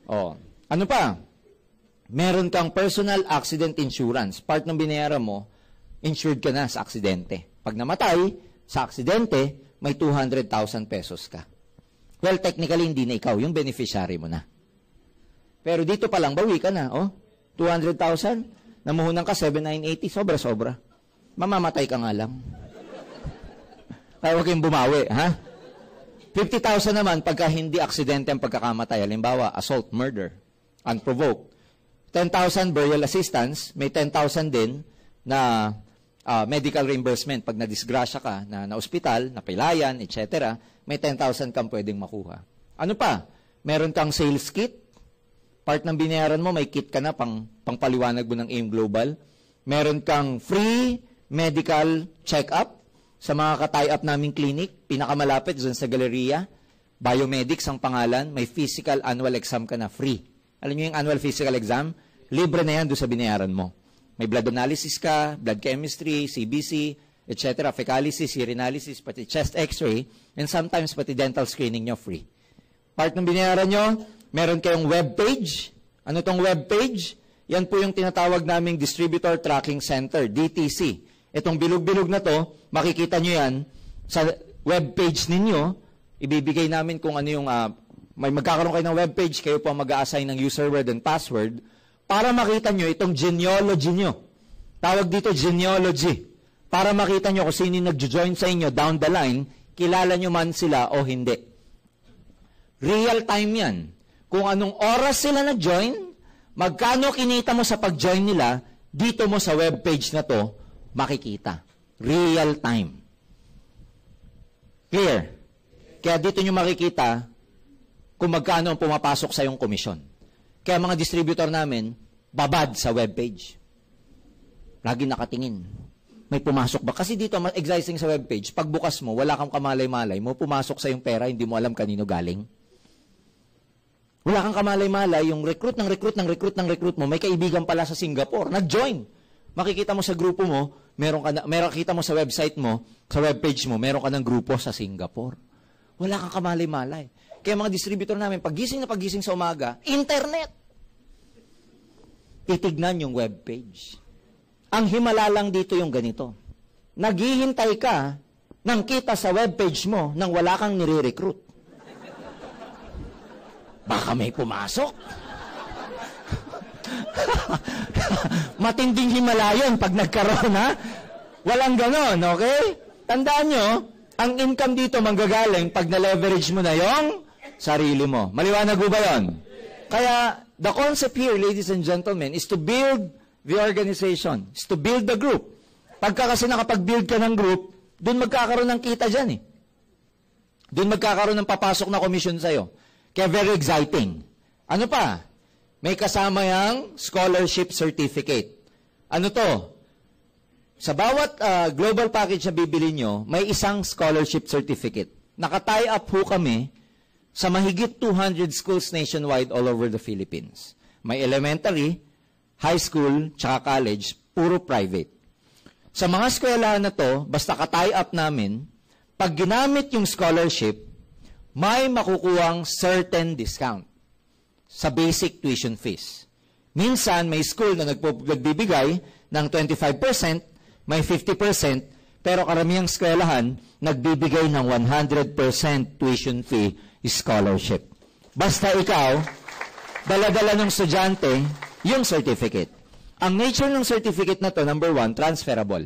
O, ano pa? Meron kang personal accident insurance. Part ng binayaran mo, insured ka na sa aksidente. Pag namatay, sa aksidente, may 200,000 pesos ka. Well, technically, hindi na ikaw. Yung beneficiary mo na. Pero dito pa lang, bawi ka na. Oh, 200,000? Namuhunan ka, 7,980. Sobra-sobra. Mamamatay ka nga lang. Kaya huwag kayong bumawi, ha? 50,000 naman pagka hindi aksidente ang pagkakamatay. Halimbawa, assault, murder, unprovoked. 10,000 burial assistance, may 10,000 din na medical reimbursement pag nadisgrasya ka, na ospital, napilayan, etc. May 10,000 kang pwedeng makuha. Ano pa? Meron kang sales kit. Part ng binayaran mo, may kit ka na pangpaliwanag mo ng AIM Global. Meron kang free medical check-up sa mga ka-tie-up naming clinic. Pinakamalapit dun sa Galleria. Biomedics ang pangalan. May physical annual exam ka na free. Alam niyo yung annual physical exam? Libre na yan doon sa binayaran mo. May blood analysis ka, blood chemistry, CBC, etc., fecalysis, urinalysis, pati chest x-ray, and sometimes pati dental screening nyo free. Part ng binayaran nyo, meron kayong web page. Ano tong web page? Yan po yung tinatawag naming Distributor Tracking Center, DTC. Itong bilog-bilog na to, makikita nyo yan sa web page ninyo. Ibibigay namin kung ano yung, may magkakaroon kayo ng web page, kayo po mag-a-assign ng user word and password para makita nyo itong genealogy nyo. Tawag dito genealogy. Para makita nyo kung sino yung nag-join sa inyo down the line, kilala nyo man sila o hindi. Real time yan. Kung anong oras sila nag-join, magkano kinita mo sa pag-join nila, dito mo sa web page na to, makikita. Real time. Clear? Kaya dito nyo makikita kung magkano ang pumapasok sa iyong komisyon. Kaya mga distributor namin, babad sa web page. Lagi nakatingin. May pumasok ba? Kasi dito, exciting sa web page, pag bukas mo, wala kang kamalay-malay, mo pumasok sa iyong pera, hindi mo alam kanino galing. Wala kang kamalay-malay, yung recruit mo, may kaibigan pala sa Singapore, nag-join. Makikita mo sa grupo mo, meron kita mo sa website mo, sa webpage mo, meron ka ng grupo sa Singapore. Wala kang kamalay-malay. Kaya mga distributor namin, paggising sa umaga, internet. Titignan yung webpage. Ang himala lang dito yung ganito. Naghihintay ka ng kita sa webpage mo nang wala kang nire-recruit. Baka may pumasok. Matinding himala yun pag nagkaroon, ha? Walang ganon, okay? Tandaan nyo, ang income dito manggagaling pag na-leverage mo na yung sarili mo. Maliwanag ba yun? Kaya, the concept here, ladies and gentlemen, is to build the organization, is to build the group. Pagka kasi nakapag-build ka ng group, doon magkakaroon ng kita dyan, eh. Doon magkakaroon ng papasok na commission sa'yo. Kaya very exciting. Ano pa? May kasama yung scholarship certificate. Ano to? Sa bawat global package na bibili nyo, may isang scholarship certificate. nakatie up ho kami sa mahigit 200 schools nationwide all over the Philippines. May elementary, high school, tsaka college, puro private. Sa mga eskwelahan na to, basta ka-tie up namin, pag ginamit yung scholarship, may makukuhang certain discount sa basic tuition fees. Minsan, may school na nagbibigay ng 25%, may 50%, pero karamihang eskwelahan, nagbibigay ng 100% tuition fee scholarship. Basta ikaw, dala-dala ng estudyante, yung certificate. Ang nature ng certificate na to, number 1, transferable.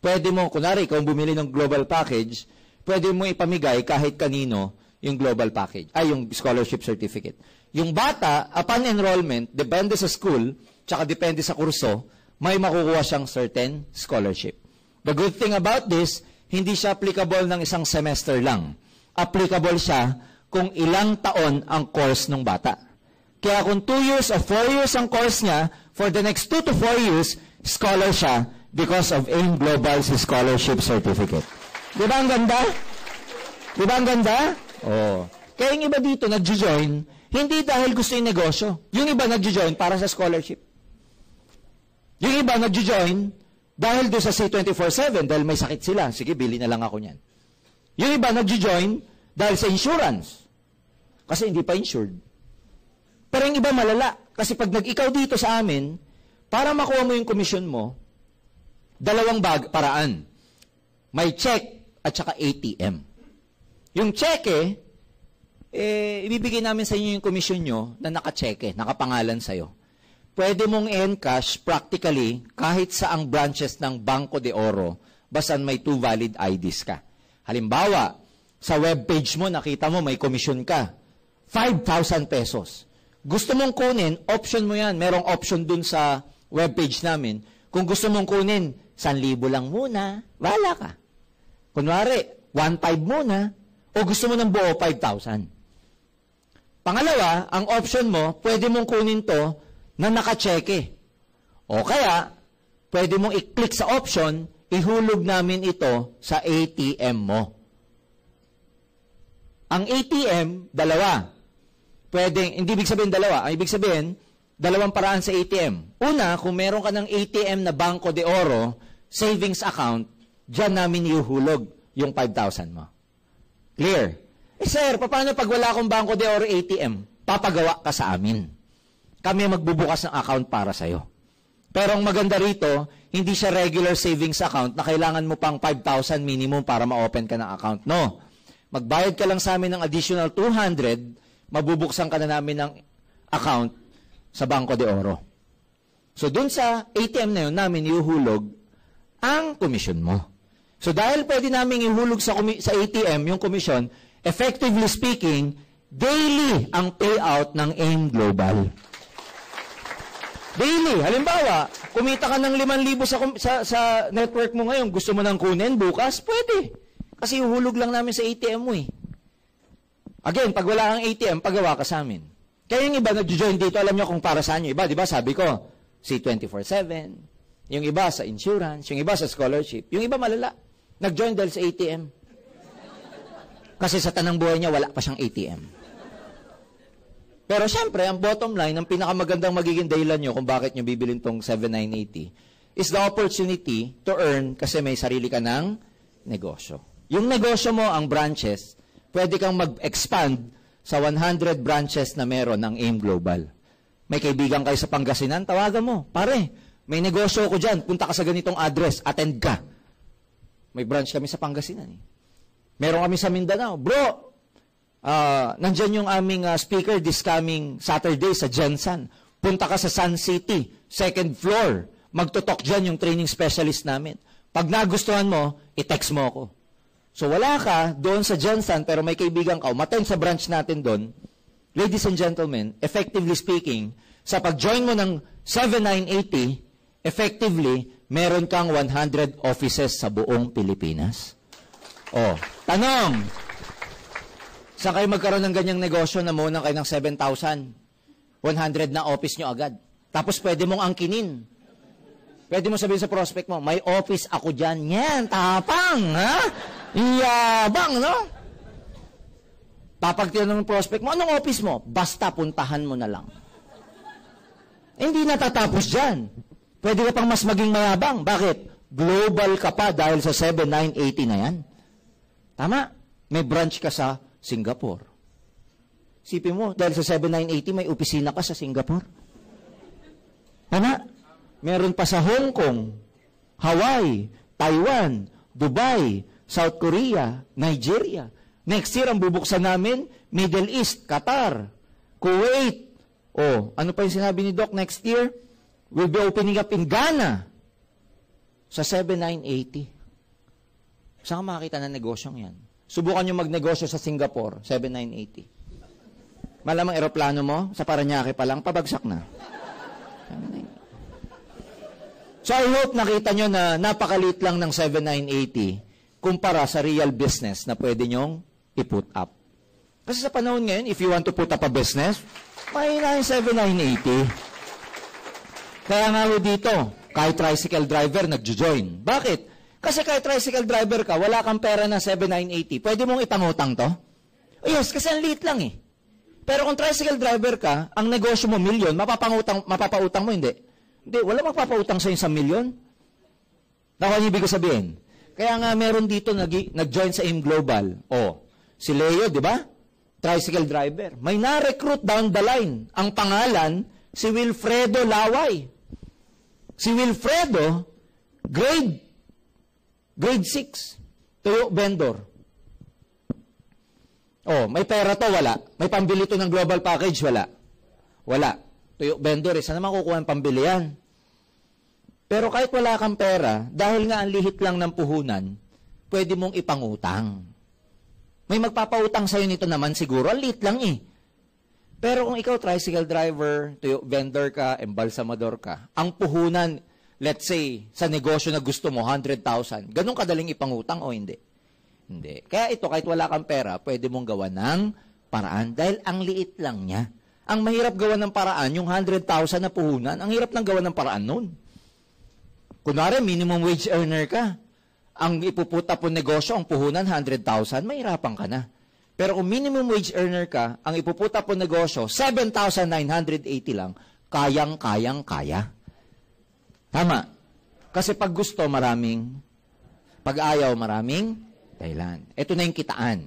Pwede mo, kunwari, kung bumili ng global package, pwede mo ipamigay kahit kanino yung global package, yung scholarship certificate. Yung bata, upon enrollment, depende sa school, tsaka depende sa kurso, may makukuha siyang certain scholarship. The good thing about this, hindi siya applicable ng isang semester lang. Applicable siya kung ilang taon ang course ng bata. Kaya kung 2 years or 4 years ang course niya, for the next 2 to 4 years, scholar siya because of AIM Global's scholarship certificate. Di ba ang ganda? Di ba ang ganda? Oh. Kaya yung iba dito nag-join, hindi dahil gusto yung negosyo. Yung iba nag-join para sa scholarship. Yung iba nag-join dahil doon sa C24/7, dahil may sakit sila. Sige, bili na lang ako niyan. Yung iba nag-join dahil sa insurance. Kasi hindi pa insured. Pero yung iba malala. Kasi pag nag-ikaw dito sa amin, para makuha mo yung komisyon mo, dalawang paraan. May check at saka ATM. Yung cheque, ibibigay namin sa inyo yung komisyon nyo na naka-cheque, nakapangalan sa'yo. Pwede mong encash practically kahit sa ang branches ng Banco de Oro, basta may 2 valid IDs ka. Halimbawa, sa webpage mo, nakita mo may komisyon ka. 5,000 pesos. Gusto mong kunin, option mo yan. Merong option dun sa webpage namin. Kung gusto mong kunin, 1,000 lang muna, wala ka. Kunwari, 1,500 muna, o gusto mo ng buo, 5,000. Pangalawa, ang option mo, pwede mong kunin to na naka-cheque. O kaya, pwede mong i-click sa option, ihulog namin ito sa ATM mo. Ang ATM, dalawa. Pwede, hindi ibig sabihin dalawa. Ang ibig sabihin, dalawang paraan sa ATM. Una, kung meron ka ng ATM na Banco de Oro, savings account, dyan namin ihuhulog yung 5,000 mo. Clear? Sir, paano pag wala akong Banco de Oro ATM? Papagawa ka sa amin. Kami magbubukas ng account para sa'yo. Pero ang maganda rito, hindi siya regular savings account na kailangan mo pang 5,000 minimum para ma-open ka ng account. No. Magbayad ka lang sa amin ng additional 200, mabubuksan ka na namin ng account sa Banco de Oro. So, dun sa ATM na yun, namin ihuhulog ang komisyon mo. So, dahil pwede namin ihulog sa ATM yung komisyon, effectively speaking, daily ang payout ng AIM Global. Daily. Halimbawa, kumita ka ng 5,000 sa network mo ngayon, gusto mo nang kunin bukas, pwede. Kasi uhulog lang namin sa ATM mo eh. Again, pag wala kang ATM, pagawa ka sa amin. Kaya yung iba nag-join dito, alam nyo kung para saan yung iba. Di ba sabi ko, C24/7, yung iba sa insurance, yung iba sa scholarship, yung iba malala. Nag-join dahil sa ATM. Kasi sa tanang buhay niya, wala pa siyang ATM. Pero syempre, ang bottom line, ang pinakamagandang magiging dahilan nyo kung bakit nyo bibilin tong 7,980 is the opportunity to earn kasi may sarili ka ng negosyo. Yung negosyo mo, ang branches, pwede kang mag-expand sa 100 branches na meron ng AIM Global. May kaibigan kayo sa Pangasinan, tawagan mo. Pare, may negosyo ko dyan. Punta ka sa ganitong address. Attend ka. May branch kami sa Pangasinan. Meron kami sa Mindanao. Bro, nandyan yung aming speaker this coming Saturday sa Jensen. Punta ka sa Sun City, 2nd floor. Magtutok dyan yung training specialist namin. Pag nagustuhan mo, i-text mo ako. So wala ka doon sa Jensen pero may kaibigan ka, umattend sa branch natin doon. Ladies and gentlemen, effectively speaking, sa pag-join mo ng 7,980, effectively, meron kang 100 offices sa buong Pilipinas. Oh, tanong, saan kayo magkaroon ng ganyang negosyo na muna kayo ng 7,000? 100 na office nyo agad. Tapos pwede mong angkinin. Pwede mo sabihin sa prospect mo, may office ako dyan. Yan, tapang, ha? Iyabang, no? Papagtinanong ng prospect mo, anong office mo? Basta puntahan mo na lang. Hindi natatapos dyan. Pwede ka pang mas maging mayabang. Bakit? Global ka pa dahil sa 7980 na yan. Tama? May branch ka sa Singapore. Sipin mo, dahil sa 7980 may opisina ka sa Singapore. Tama? Meron pa sa Hong Kong, Hawaii, Taiwan, Dubai, South Korea, Nigeria. Next year, ang bubuksan namin, Middle East, Qatar, Kuwait. Oh, ano pa yung sinabi ni Doc next year? We'll be opening up in Ghana sa 7980. Saan ka makakita ng negosyong yan? Subukan nyo magnegosyo sa Singapore, 7980. Malamang eroplano mo, sa Paranaque pa lang, pabagsak na. So I hope nakita nyo na napakaliit lang ng 7980 kumpara sa real business na pwede nyong i-put up. Kasi sa panahon ngayon, if you want to put up a business, mahina yung 7980. Kaya nga dito, kahit tricycle driver, nagjo-join. Bakit? Kasi kahit tricycle driver ka, wala kang pera na 7,980. Pwede mong ipangutang to? Oh yes, kasi ang liit lang eh. Pero kung tricycle driver ka, ang negosyo mo milyon, mapapautang mo, hindi. Hindi, wala magpapautang sa 1 milyon. Nakuha niyo ibig sabihin? Kaya nga meron dito nag-join sa AIM Global. Oh, si Leo, di ba? Tricycle driver. May na-recruit down the line. Ang pangalan, si Wilfredo Laway. Si Wilfredo, grade 6, tuyo vendor. Oh, may pera to, wala. May pambili to ng global package, wala. Wala. Tuyo vendor, saan naman kukuha ang pambili yan? Pero kahit wala kang pera, dahil nga ang lihit lang ng puhunan, pwede mong ipangutang. May magpapautang sa'yo nito naman siguro, ang liit lang eh. Pero kung ikaw tricycle driver, tuyo vendor ka, embalsamador ka, ang puhunan, let's say, sa negosyo na gusto mo, 100,000, ganun kadaling ipangutang o hindi? Hindi. Kaya ito, kahit wala kang pera, pwede mong gawa ng paraan dahil ang liit lang niya. Ang mahirap gawa ng paraan, yung 100,000 na puhunan, ang hirap lang gawa ng paraan nun. Kunwari, minimum wage earner ka. Ang ipuputa po negosyo, ang puhunan, 100,000, mahirapan ka na. Pero kung minimum wage earner ka, ang ipuputa po negosyo, 7,980 lang, kayang-kaya. Tama. Kasi pag gusto, maraming. Pag ayaw, maraming dahilan. Ito na yung kitaan.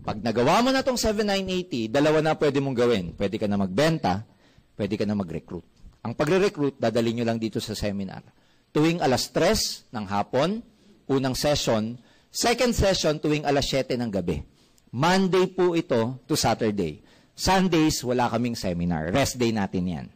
Pag nagawa mo na itong 7,980, dalawa na pwede mong gawin. Pwede ka na magbenta, pwede ka na mag-recruit. Ang pagre-recruit, dadalhin nyo lang dito sa seminar. Tuwing alas 3 ng hapon, unang session. Second session, tuwing alas 7 ng gabi. Monday po ito to Saturday. Sundays, wala kaming seminar. Rest day natin yan.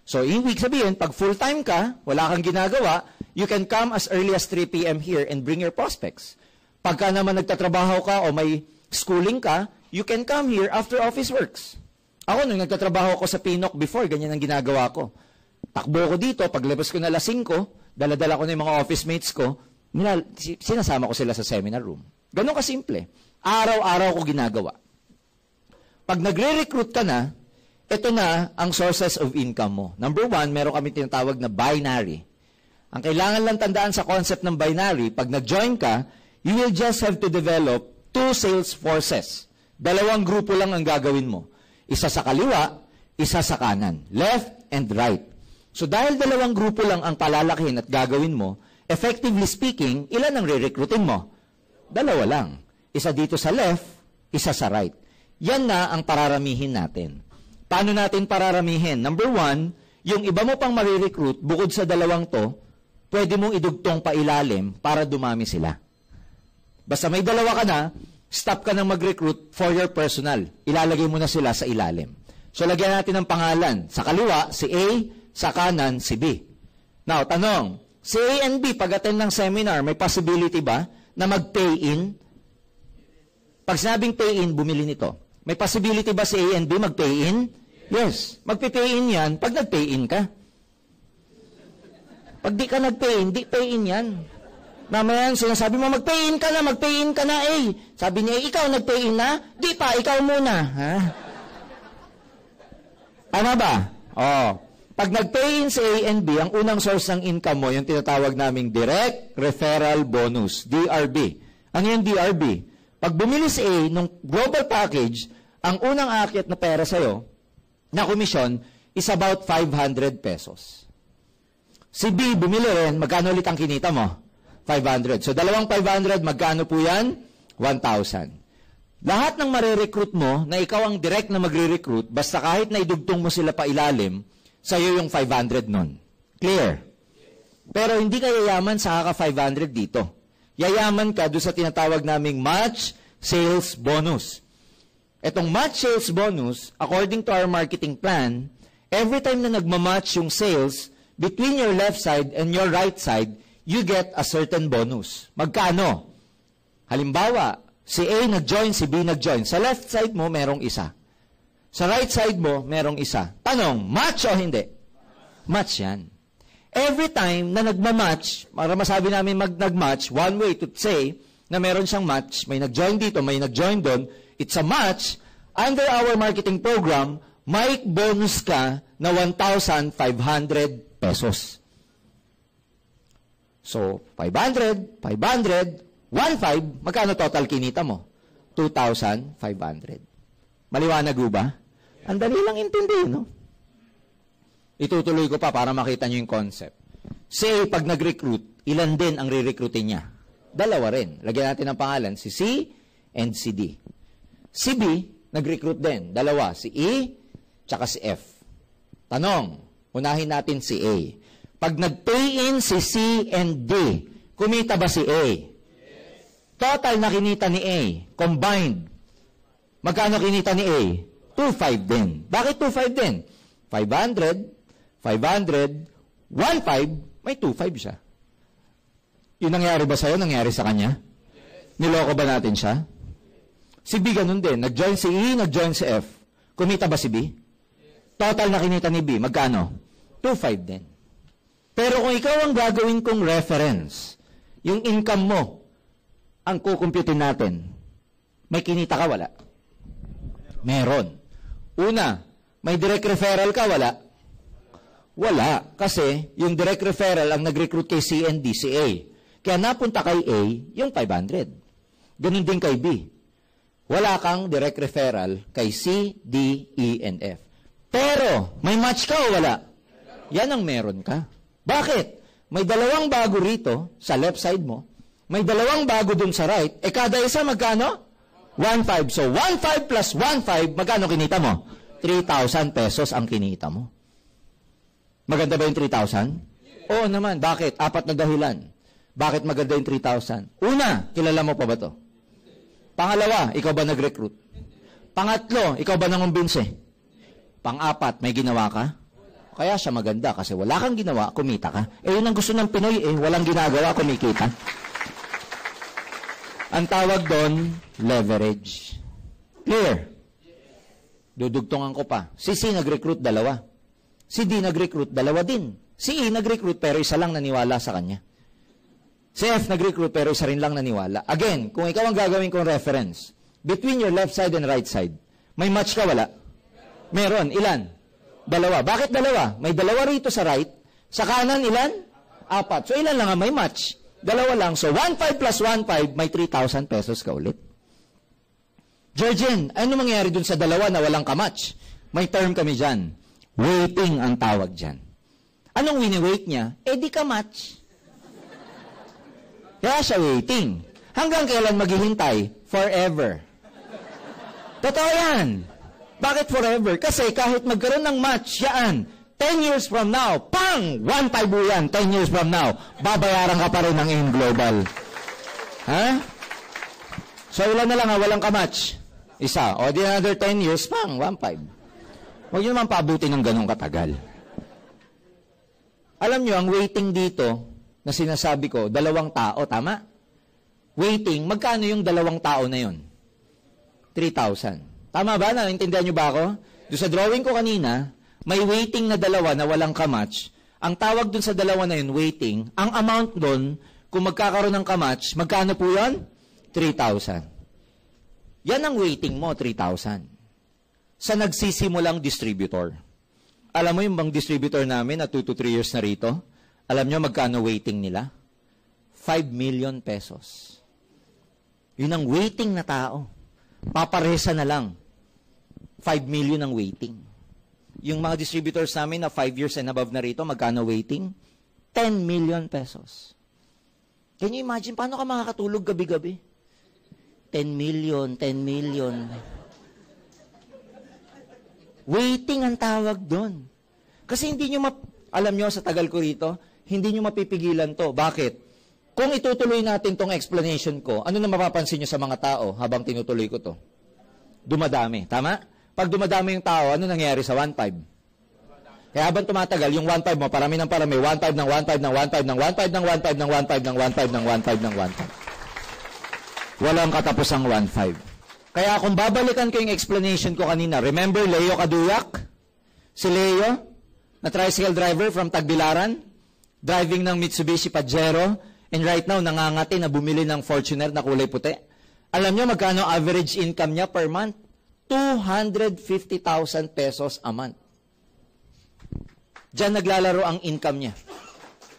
So, ibig sabihin, pag full-time ka, wala kang ginagawa, you can come as early as 3 p.m. here and bring your prospects. Pagka naman nagtatrabaho ka o may schooling ka, you can come here after office works. Ako, nung nagtatrabaho ako sa Pinok before, ganyan ang ginagawa ko. Takbo ko dito, paglabas ko na alas 5, dala-dala ko na yung mga office mates ko, sinasama ko sila sa seminar room. Ganun kasimple. Araw-araw ko ginagawa. Pag nagre-recruit ka na, ito na ang sources of income mo. Number 1, meron kami tinatawag na binary. Ang kailangan lang tandaan sa concept ng binary, pag nag-join ka, you will just have to develop 2 sales forces. 2 grupo lang ang gagawin mo. Isa sa kaliwa, isa sa kanan. Left and right. So dahil 2 grupo lang ang palalakihin at gagawin mo, effectively speaking, ilan ang re-recruitin mo? 2 lang. Isa dito sa left, isa sa right. Yan na ang pararamihin natin. Paano natin pararamihin? Number 1, yung iba mo pang marirecruit, bukod sa 2 to, pwede mong idugtong pa ilalim para dumami sila. Basta may 2 ka na, stop ka nang mag-recruit for your personal. Ilalagay mo na sila sa ilalim. So, lagyan natin ng pangalan. Sa kaliwa, si A, sa kanan, si B. Now, tanong, si A and B, pag-attend ng seminar, may possibility ba na mag-pay in? Pag sinabing pay in, bumili nito. May possibility ba si A and B mag-pay in? Yes. Magpipay in yan pag nag-pay in ka. Pag di ka nag-pay in, di pay in yan. Mamaya sinasabi mo, mag-pay in ka na, A. Sabi niya, ikaw nag-pay in na? Di pa, ikaw muna. Ha? Tama ba? Oh. Pag nag-pay in si A and B, ang unang source ng income mo, yung tinatawag naming Direct Referral Bonus, DRB. Ano yung DRB? Pag bumili si A ng global package, ang unang aakyat na pera sa'yo, na komisyon, is about 500 pesos. Si B, bumili rin, magkano ulit ang kinita mo? 500. So, dalawang 500, magkano po yan? 1,000. Lahat ng marirecruit mo, na ikaw ang direct na magre-recruit, basta kahit na idugtong mo sila pa ilalim, sa'yo yung 500 nun. Clear? Pero hindi ka yayaman sa kaka 500 dito. Yayaman ka doon sa tinatawag naming match sales bonus. Etong match sales bonus, according to our marketing plan, every time na nagmamatch yung sales between your left side and your right side, you get a certain bonus. Magkano? Halimbawa, si A nag-join, si B nag-join. Sa left side mo, merong isa. Sa right side mo, merong isa. Tanong, match o hindi? Match yan. Every time na nagmamatch, para masabi namin nag-match, one way to say na meron siyang match, may nag-join dito, may nag-join doon, it's a match, under our marketing program, may bonus ka na 1,500 pesos. So, 500, 1,500, magkano total kinita mo? 2,500. Maliwanag ba? Ang dali lang intindihin, no? Itutuloy ko pa para makita nyo yung concept. Say, pag nag-recruit, ilan din ang re-recruitin niya? Dalawa rin. Lagyan natin ang pangalan, si C and si D. Si B, nag-recruit din. Dalawa, si E, tsaka si F. Tanong, unahin natin si A. Pag nag-pay in si C and D, kumita ba si A? Yes. Total na kinita ni A, combined. Magkano kinita ni A? 2,500 din. Bakit 2,500 din? 500, 1,500, may 2,500 siya. Yung nangyari ba sa'yo? Nangyari sa kanya? Yes. Niloko ba natin siya? Si B ganun din. Nag-join si E, nag-join si F. Kumita ba si B? Yes. Total na kinita ni B, magkano? 2,500 din. Pero kung ikaw ang gagawin kong reference, yung income mo, ang kukumputin natin, may kinita ka, wala? Meron. Una, may direct referral ka, wala? Wala. Kasi, yung direct referral ang nag-recruit kay C and D, si A. Kaya napunta kay A, yung 500. Ganun din kay B. Wala kang direct referral kay C, D, E, and F. Pero, may match ka o wala? Yan ang meron ka. Bakit? May dalawang bago rito, sa left side mo. May dalawang bago dun sa right. E kada isa magkano? 1,500. So, 1,500 plus 1,500, magkano kinita mo? 3,000 pesos ang kinita mo. Maganda ba yung 3,000? Oo naman. Bakit? 4 na dahilan. Bakit maganda yung 3,000? Una, kilala mo pa ba to? Pangalawa, ikaw ba nag-recruit? Pangatlo, ikaw ba nangumbinse? Pang-apat, may ginawa ka? Kaya siya maganda kasi wala kang ginawa, kumita ka. Eh, yun ang gusto ng Pinoy, walang ginagawa, kumikita. Ang tawag doon, leverage. Clear? Dudugtungan ko pa. Si C nag-recruit, 2. Si D nag-recruit, 2 din. Si E nag-recruit, pero isa lang naniwala sa kanya. Si F nag-recruit, pero isa rin lang naniwala. Again, kung ikaw ang gagawin kong reference, between your left side and right side, may match ka, wala? Meron. Ilan? 2. Bakit 2? May 2 rito sa right. Sa kanan, ilan? 4. So, ilan lang ang may match? 2 lang. So, 1,500 plus 1,500, may 3,000 pesos ka ulit. Georgian, ano mangyari dun sa 2 na walang kamatch? May term kami dyan. Waiting ang tawag dyan. Anong wini-wait niya? Eh, di kamatch. Kaya siya waiting. Hanggang kailan maghihintay? Forever. Totoo yan. Bakit forever? Kasi kahit magkaroon ng match, yan, 10 years from now, pang! 1,500 yan, 10 years from now, babayaran ka pa rin ng In Global. Ha? So, ilan na lang ha, walang kamatch? Isa. O, di another 10 years, pang, 1,500. Huwag nyo naman paabuti ng ganong katagal. Alam nyo, ang waiting dito, na sinasabi ko, 2 tao, tama? Waiting, magkano yung 2 tao na yun? 3,000. Tama ba? Naintindihan nyo ba ako? Doon sa drawing ko kanina, may waiting na 2 na walang kamatch. Ang tawag dun sa 2 na yun, waiting, ang amount dun, kung magkakaroon ng kamatch, magkano po yun? 3,000. Yan ang waiting mo, 3,000. Sa nagsisimulang distributor. Alam mo yung bang distributor namin na 2 to 3 years na rito? Alam nyo magkano waiting nila? 5 million pesos. Yun ang waiting na tao. Paparesa na lang. 5 million ang waiting. Yung mga distributors namin na 5 years and above na rito, magkano waiting? 10 million pesos. Can you imagine, paano ka makakatulog gabi-gabi? 10 million, 10 million. Waiting ang tawag doon. Kasi hindi nyo, alam nyo, sa tagal ko rito, hindi nyo mapipigilan to. Bakit? Kung itutuloy natin tong explanation ko, ano na mapapansin nyo sa mga tao habang tinutuloy ko to? Dumadami. Tama? Pag dumadami yung tao, ano nangyayari sa 1.5? Kaya habang tumatagal, yung 1.5 mo, parami ng parami, 1.5 ng 1.5 ng 1.5 ng 1.5 ng 1.5 ng 1.5 ng 1.5 ng 1.5 ng 1.5. Walang katapusang 1.5. Kaya kung babalikan ko yung explanation ko kanina, remember Leo Kaduyak? Si Leo, na tricycle driver from Tagbilaran, driving ng Mitsubishi Pajero, and right now, nangangati na bumili ng Fortuner na kulay puti. Alam nyo magkano average income niya per month? 250,000 pesos a month. Diyan naglalaro ang income niya.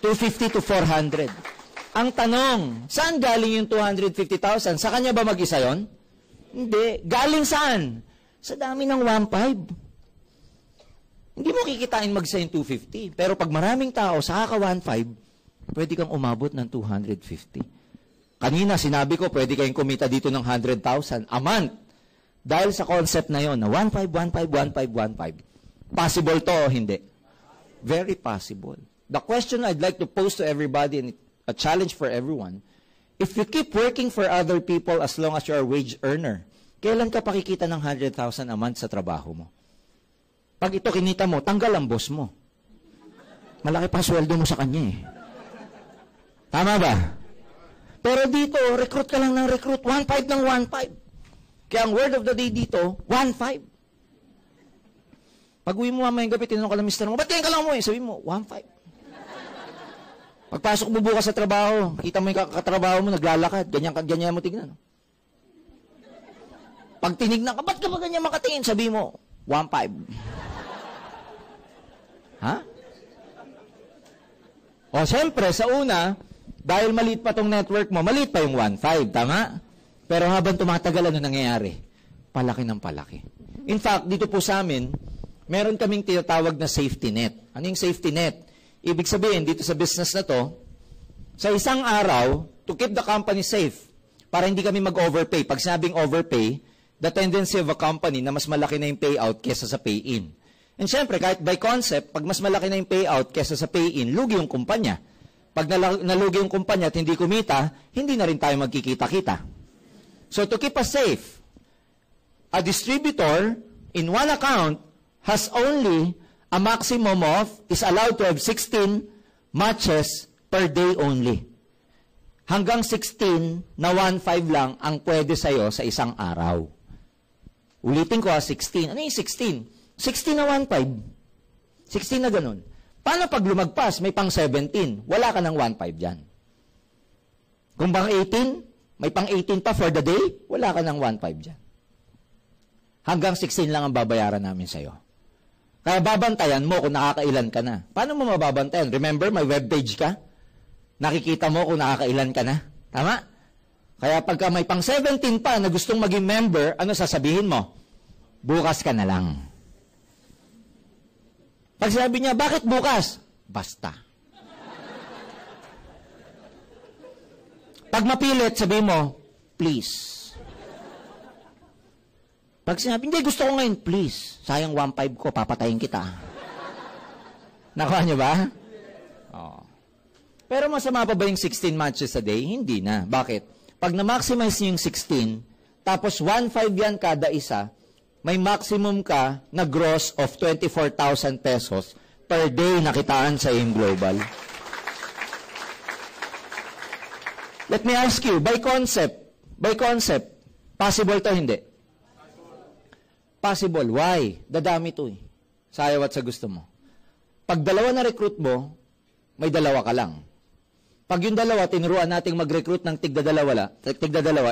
250 to 400. Ang tanong, saan galing yung 250,000? Sa kanya ba mag-isa yun? Hindi. Galing saan? Sa dami ng 1.5. Hindi mo kikitain mag-isa yung 250. Pero pag maraming tao, sa kaka 1.5, pwede kang umabot ng 250. Kanina, sinabi ko, pwede kayong kumita dito ng 100,000 a month. Dahil sa concept na yon na 1.5, 1.5, 1.5, 1.5. Possible to o hindi? Very possible. The question I'd like to pose to everybody, and a challenge for everyone, if you keep working for other people as long as you're a wage earner, kailan ka pakikita ng 100,000 a month sa trabaho mo? Pag ito kinita mo, tanggal ang boss mo. Malaki pa sweldo mo sa kanya eh. Tama ba? Pero dito, recruit ka lang ng recruit. 1.5 ng 1.5. Kaya ang word of the day dito, 1.5. Pag uwi mo mamayang gabi, tinanong ka ng mister mo, ba't ganyan ka lang mo eh? Sabi mo, 1.5. Pagpasok mo bukas sa trabaho, kita mo yung katrabaho mo, naglalakad, ganyan mo tignan. Pag tinignan ka, ba't ka ba ganyan makatingin? Sabi mo, 1.5. Ha? O, siyempre, sa una, dahil maliit pa tong network mo, maliit pa yung 1.5, tama? Pero habang tumatagal, ano nangyayari? Palaki ng palaki. In fact, dito po sa amin, meron kaming tinatawag na safety net. Ano yung safety net? Ibig sabihin, dito sa business na to, sa isang araw, to keep the company safe, para hindi kami mag-overpay. Pag sinabing overpay, the tendency of a company na mas malaki na yung payout kesa sa pay-in. And syempre, kahit by concept, pag mas malaki na yung payout kesa sa pay-in, lugi yung kumpanya. Pag nalugi yung kumpanya at hindi kumita, hindi na rin tayo magkikita-kita. So to keep us safe, a distributor in one account has only a maximum of, is allowed to have 16 matches per day only. Hanggang 16 na 1.5 lang ang pwede sa'yo sa isang araw. Ulitin ko 16. Ano yung 16? 16 na 1.5. 16 na ganun. Paano pag lumagpas, may pang 17? Wala ka ng 1.5 dyan. Kung pang 18, may pang 18 pa for the day, wala ka ng 1.5 dyan. Hanggang 16 lang ang babayaran namin sa'yo. Kaya babantayan mo kung nakakailan ka na. Paano mo mababantayan? Remember, may webpage ka? Nakikita mo kung nakakailan ka na. Tama? Kaya pagka may pang 17 pa na gustong maging member, ano sasabihin mo? Bukas ka na lang. Pag sabi niya, bakit bukas? Basta. Pag mapilit, sabi mo, please. Pag sinabi, hindi, gusto ko ngayon, please. Sayang 1.5 ko, papatayin kita. Nakuha niyo ba? Oo. Pero masama pa ba yung 16 matches a day? Hindi na. Bakit? Pag na-maximize niyo yung 16, tapos 1.5 yan kada isa, may maximum ka na gross of 24,000 pesos per day na kitaan sa iyong global. Let me ask you, by concept, possible to hindi? Possible. Why? Dadami to eh. Sayaw at sa gusto mo. Pag dalawa na recruit mo, may dalawa ka lang. Pag yung dalawa, tinuruan nating mag-recruit ng tigda-dalawa,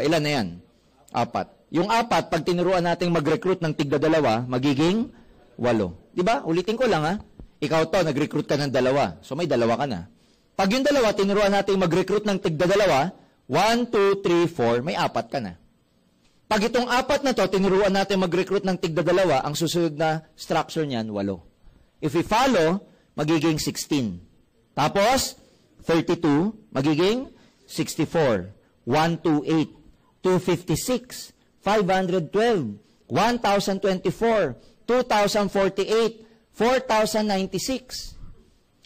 ilan na yan? 4. Yung 4, pag tinuruan nating mag-recruit ng tigda-dalawa, magiging 8. Diba? Ulitin ko lang ha. Ikaw to, nag-recruit ka ng 2. So may 2 ka na. Pag yung 2, tinuruan nating mag-recruit ng tigda-2, 1, 2, 3, 4, may 4 ka na. Pag itong 4 na to, tinuruan natin mag-recruit ng tigda-2, ang susunod na structure niyan, 8. If we follow, magiging 16. Tapos, 32, magiging 64. 128, 256, 512, 1,024, 2,048, 4,096.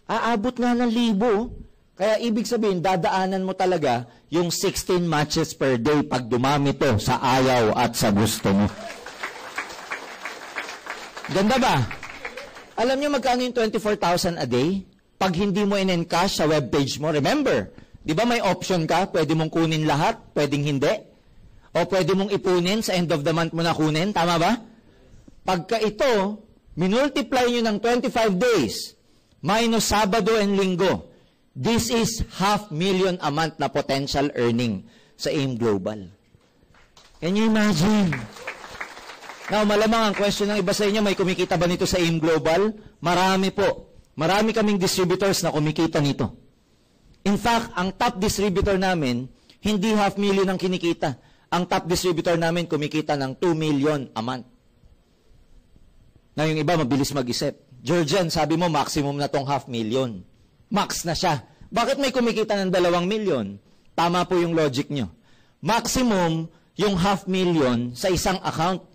Aabot nga ng 1,000. Kaya ibig sabihin, dadaanan mo talaga yung 16 matches per day pag dumami to sa ayaw at sa gusto mo. Ganda ba? Alam niyo magkano yung 24,000 a day? Pag hindi mo in-encash sa webpage mo, remember, di ba may option ka? Pwede mong kunin lahat, pwedeng hindi. O pwede mong ipunin sa end of the month mo na kunin, tama ba? Pagka ito, minultiply nyo ng 25 days, minus Sabado and Linggo, this is 500,000 a month na potential earning sa AIM Global. Can you imagine? Now, malamang ang question ng iba sa inyo, may kumikita ba nito sa AIM Global? Marami po. Marami kaming distributors na kumikita nito. In fact, ang top distributor namin, hindi 500,000 ang kinikita. Ang top distributor namin kumikita ng 2 million a month. Na yung iba, mabilis mag-isip. Georgian, sabi mo, maximum na tong 500,000. Max na siya. Bakit may kumikita ng 2 million? Tama po yung logic nyo. Maximum, yung 500,000 sa isang account.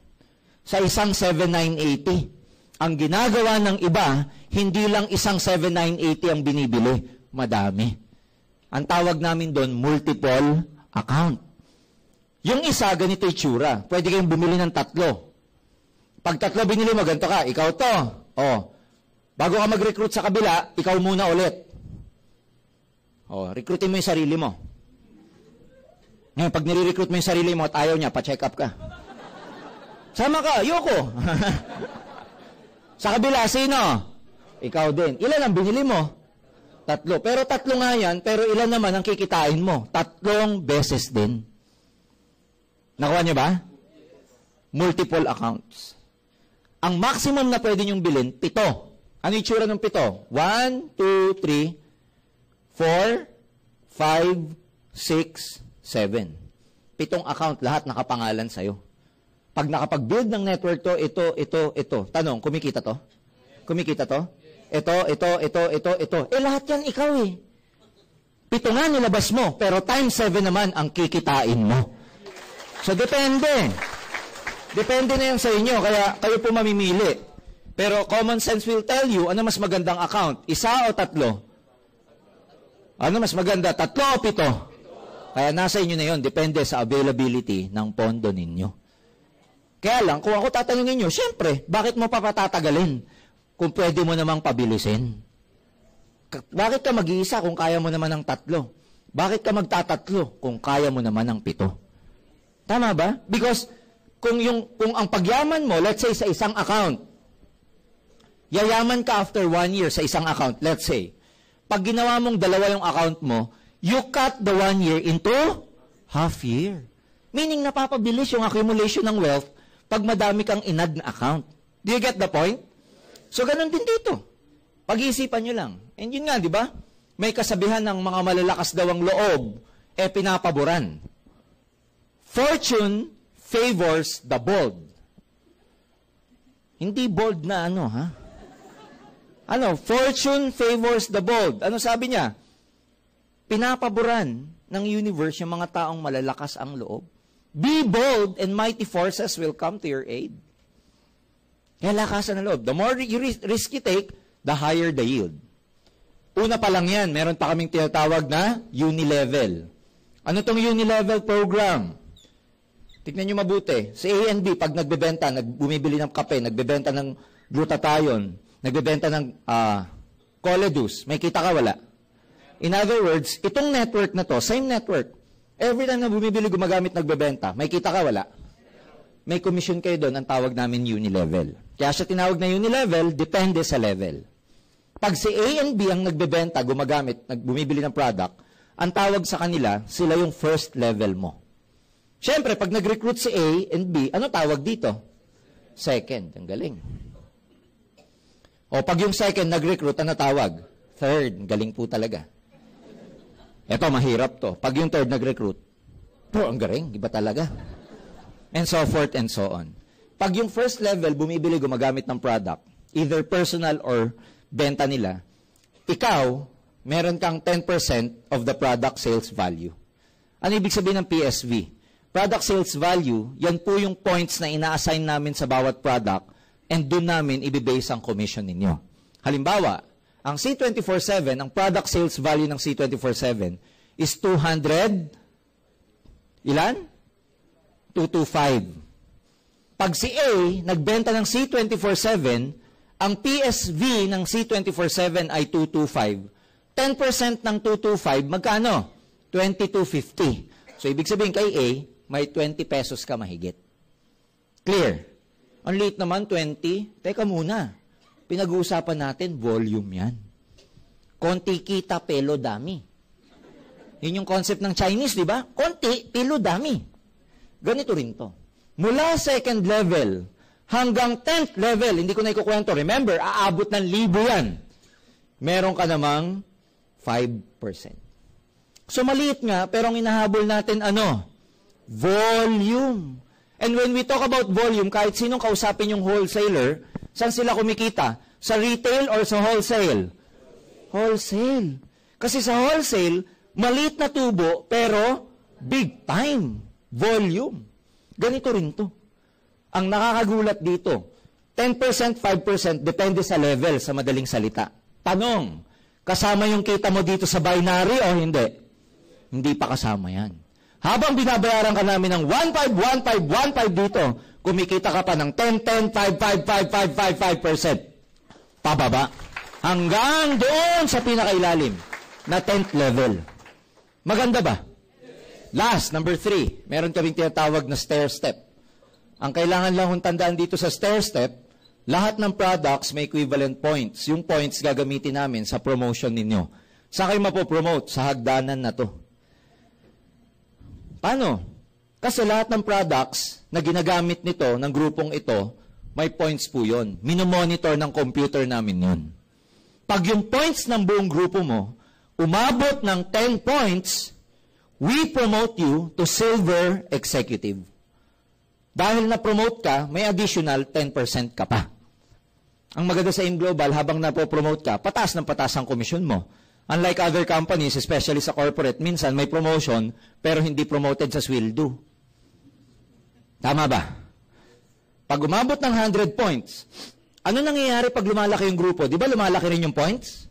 Sa isang 7980. Ang ginagawa ng iba, hindi lang isang 7980 ang binibili. Madami. Ang tawag namin doon, multiple account. Yung isa, ganito itsura. Pwede kayong bumili ng 3. Pag 3 binili mo, ganito ka, ikaw to. Bago ka mag-recruit sa kabila, ikaw muna ulit. Recruitin mo yung sarili mo. Ngayon, pag nire-recruit mo yung sarili mo at ayaw niya, pa-check up ka. Sama ka, ayoko. Sa kabila, sino? Ikaw din. Ilan ang binili mo? 3. Pero 3 nga yan, pero ilan naman ang kikitain mo? 3 beses din. Nakuha niyo ba? Multiple accounts. Ang maximum na pwede niyong bilhin, 7. Ano yung itsura ng 7? 1, 2, 3, 4, 5, 6, 7. 7 account, lahat nakapangalan sa'yo. Pag nakapag-build ng network to, ito. Tanong, kumikita to? Kumikita to? Ito. Lahat yan ikaw eh. 7 nga nilabas mo, pero times 7 naman ang kikitain mo. So, depende. Depende na yan sa inyo, kaya kayo po mamimili. Pero common sense will tell you, ano mas magandang account? 1 o 3? Ano mas maganda? 3 o 7? Kaya nasa inyo na yon, depende sa availability ng pondo ninyo. Kaya lang, kung ako tatanungin nyo, syempre, bakit mo papatatagalin kung pwede mo namang pabilisin? Bakit ka mag-iisa kung kaya mo naman ng 3? Bakit ka magtatatlo kung kaya mo naman ng 7? Tama ba? Because kung ang pagyaman mo, let's say sa isang account, yayaman ka after 1 year sa isang account, let's say, pag ginawa mong 2 yung account mo, you cut the 1 year into half year. Meaning napapabilis yung accumulation ng wealth pag madami kang inad na account. Do you get the point? So, ganun din dito. Pag-iisipan nyo lang. And yun nga, di ba? May kasabihan ng mga malalakas daw ang loob, pinapaboran. Fortune favors the bold. Hindi bold na ha? Fortune favors the bold. Ano sabi niya? Pinapaboran ng universe yung mga taong malalakas ang loob. Be bold and mighty forces will come to your aid. Kaya lakasan ng loob. The more risk you take, the higher the yield. Una pa lang yan, meron pa kaming tinatawag na Unilevel. Ano tong Unilevel program? Tignan nyo mabuti. Sa A&B, pag nagbebenta, bumibili ng kape, nagbebenta ng glutathione, nagbebenta ng Coledus, may kita ka wala? In other words, itong network na to, same network. Every time na bumibili, gumagamit, nagbebenta, may kita ka wala? May commission kayo doon, ang tawag namin Unilevel. Kaya siya tinawag na Unilevel, depende sa level. Pag si A and B ang nagbebenta, gumagamit, bumibili ng product, ang tawag sa kanila, sila yung first level mo. Siyempre, pag nag-recruit si A and B, ano tawag dito? Second. Ang galing. O pag yung second nag-recruit, ano tawag? Third. Galing po talaga. Ito, mahirap to. Pag yung third nag-recruit, ang galing. Iba talaga. and so forth and so on. Pag yung first level, bumibili, gumagamit ng product, either personal or benta nila, ikaw, meron kang 10% of the product sales value. Ano ibig sabihin ng PSV? Product sales value, yan po yung points na ina-assign namin sa bawat product and doon namin ibibase ang commission ninyo. Halimbawa, ang C24/7, ang product sales value ng C24/7 is 200, ilan? 225. Pag si A nagbenta ng C24/7, ang PSV ng C24/7 ay 225. 10% ng 225, magkano? 2250. So, ibig sabihin kay A, may 20 pesos ka mahigit. Clear? Ang liit naman, 20. Teka muna. Pinag-uusapan natin, volume yan. Konti kita, pelo dami. Yun yung concept ng Chinese, di ba? Konti, pelo dami. Ganito rin to. Mula second level hanggang 10th level, hindi ko na ikukwento. Remember, aabot ng 1,000 yan. Meron ka namang 5%. So, maliit nga, pero ang inahabol natin, ano? Volume. And when we talk about volume, kahit sinong kausapin yung wholesaler, saan sila kumikita? Sa retail or sa wholesale? Wholesale. Kasi sa wholesale, maliit na tubo, pero big time. Volume. Ganito rin to. Ang nakakagulat dito, 10%, 5%, depende sa level, sa madaling salita. Tanong, kasama yung kita mo dito sa binary o hindi? Hindi pa kasama yan. Habang binabayaran ka namin ng 1.5, 1.5, 1.5 dito, kumikita ka pa ng 10, 10, 5, 5, 5, 5, 5, 5%. Pababa. Hanggang doon sa pinakailalim na 10th level. Maganda ba? Last, number 3. Meron kaming tinatawag na stair step. Ang kailangan lang kung tandaan dito sa stair step, lahat ng products may equivalent points. Yung points gagamitin namin sa promotion ninyo. Saan kayo mapopromote? Sa hagdanan na to. Paano? Kasi lahat ng products na ginagamit nito, ng grupong ito, may points po yun. Minomonitor ng computer namin yun. Pag yung points ng buong grupo mo, umabot ng 10 points, we promote you to silver executive. Dahil na-promote ka, may additional 10% ka pa. Ang maganda sa AIM Global, habang napopromote ka, pataas ng pataas ang komisyon mo. Unlike other companies, especially sa corporate, minsan may promotion, pero hindi promoted sa sweldo. Tama ba? Pag umabot ng 100 points, ano nangyayari pag lumalaki yung grupo? Di ba lumalaki rin yung points?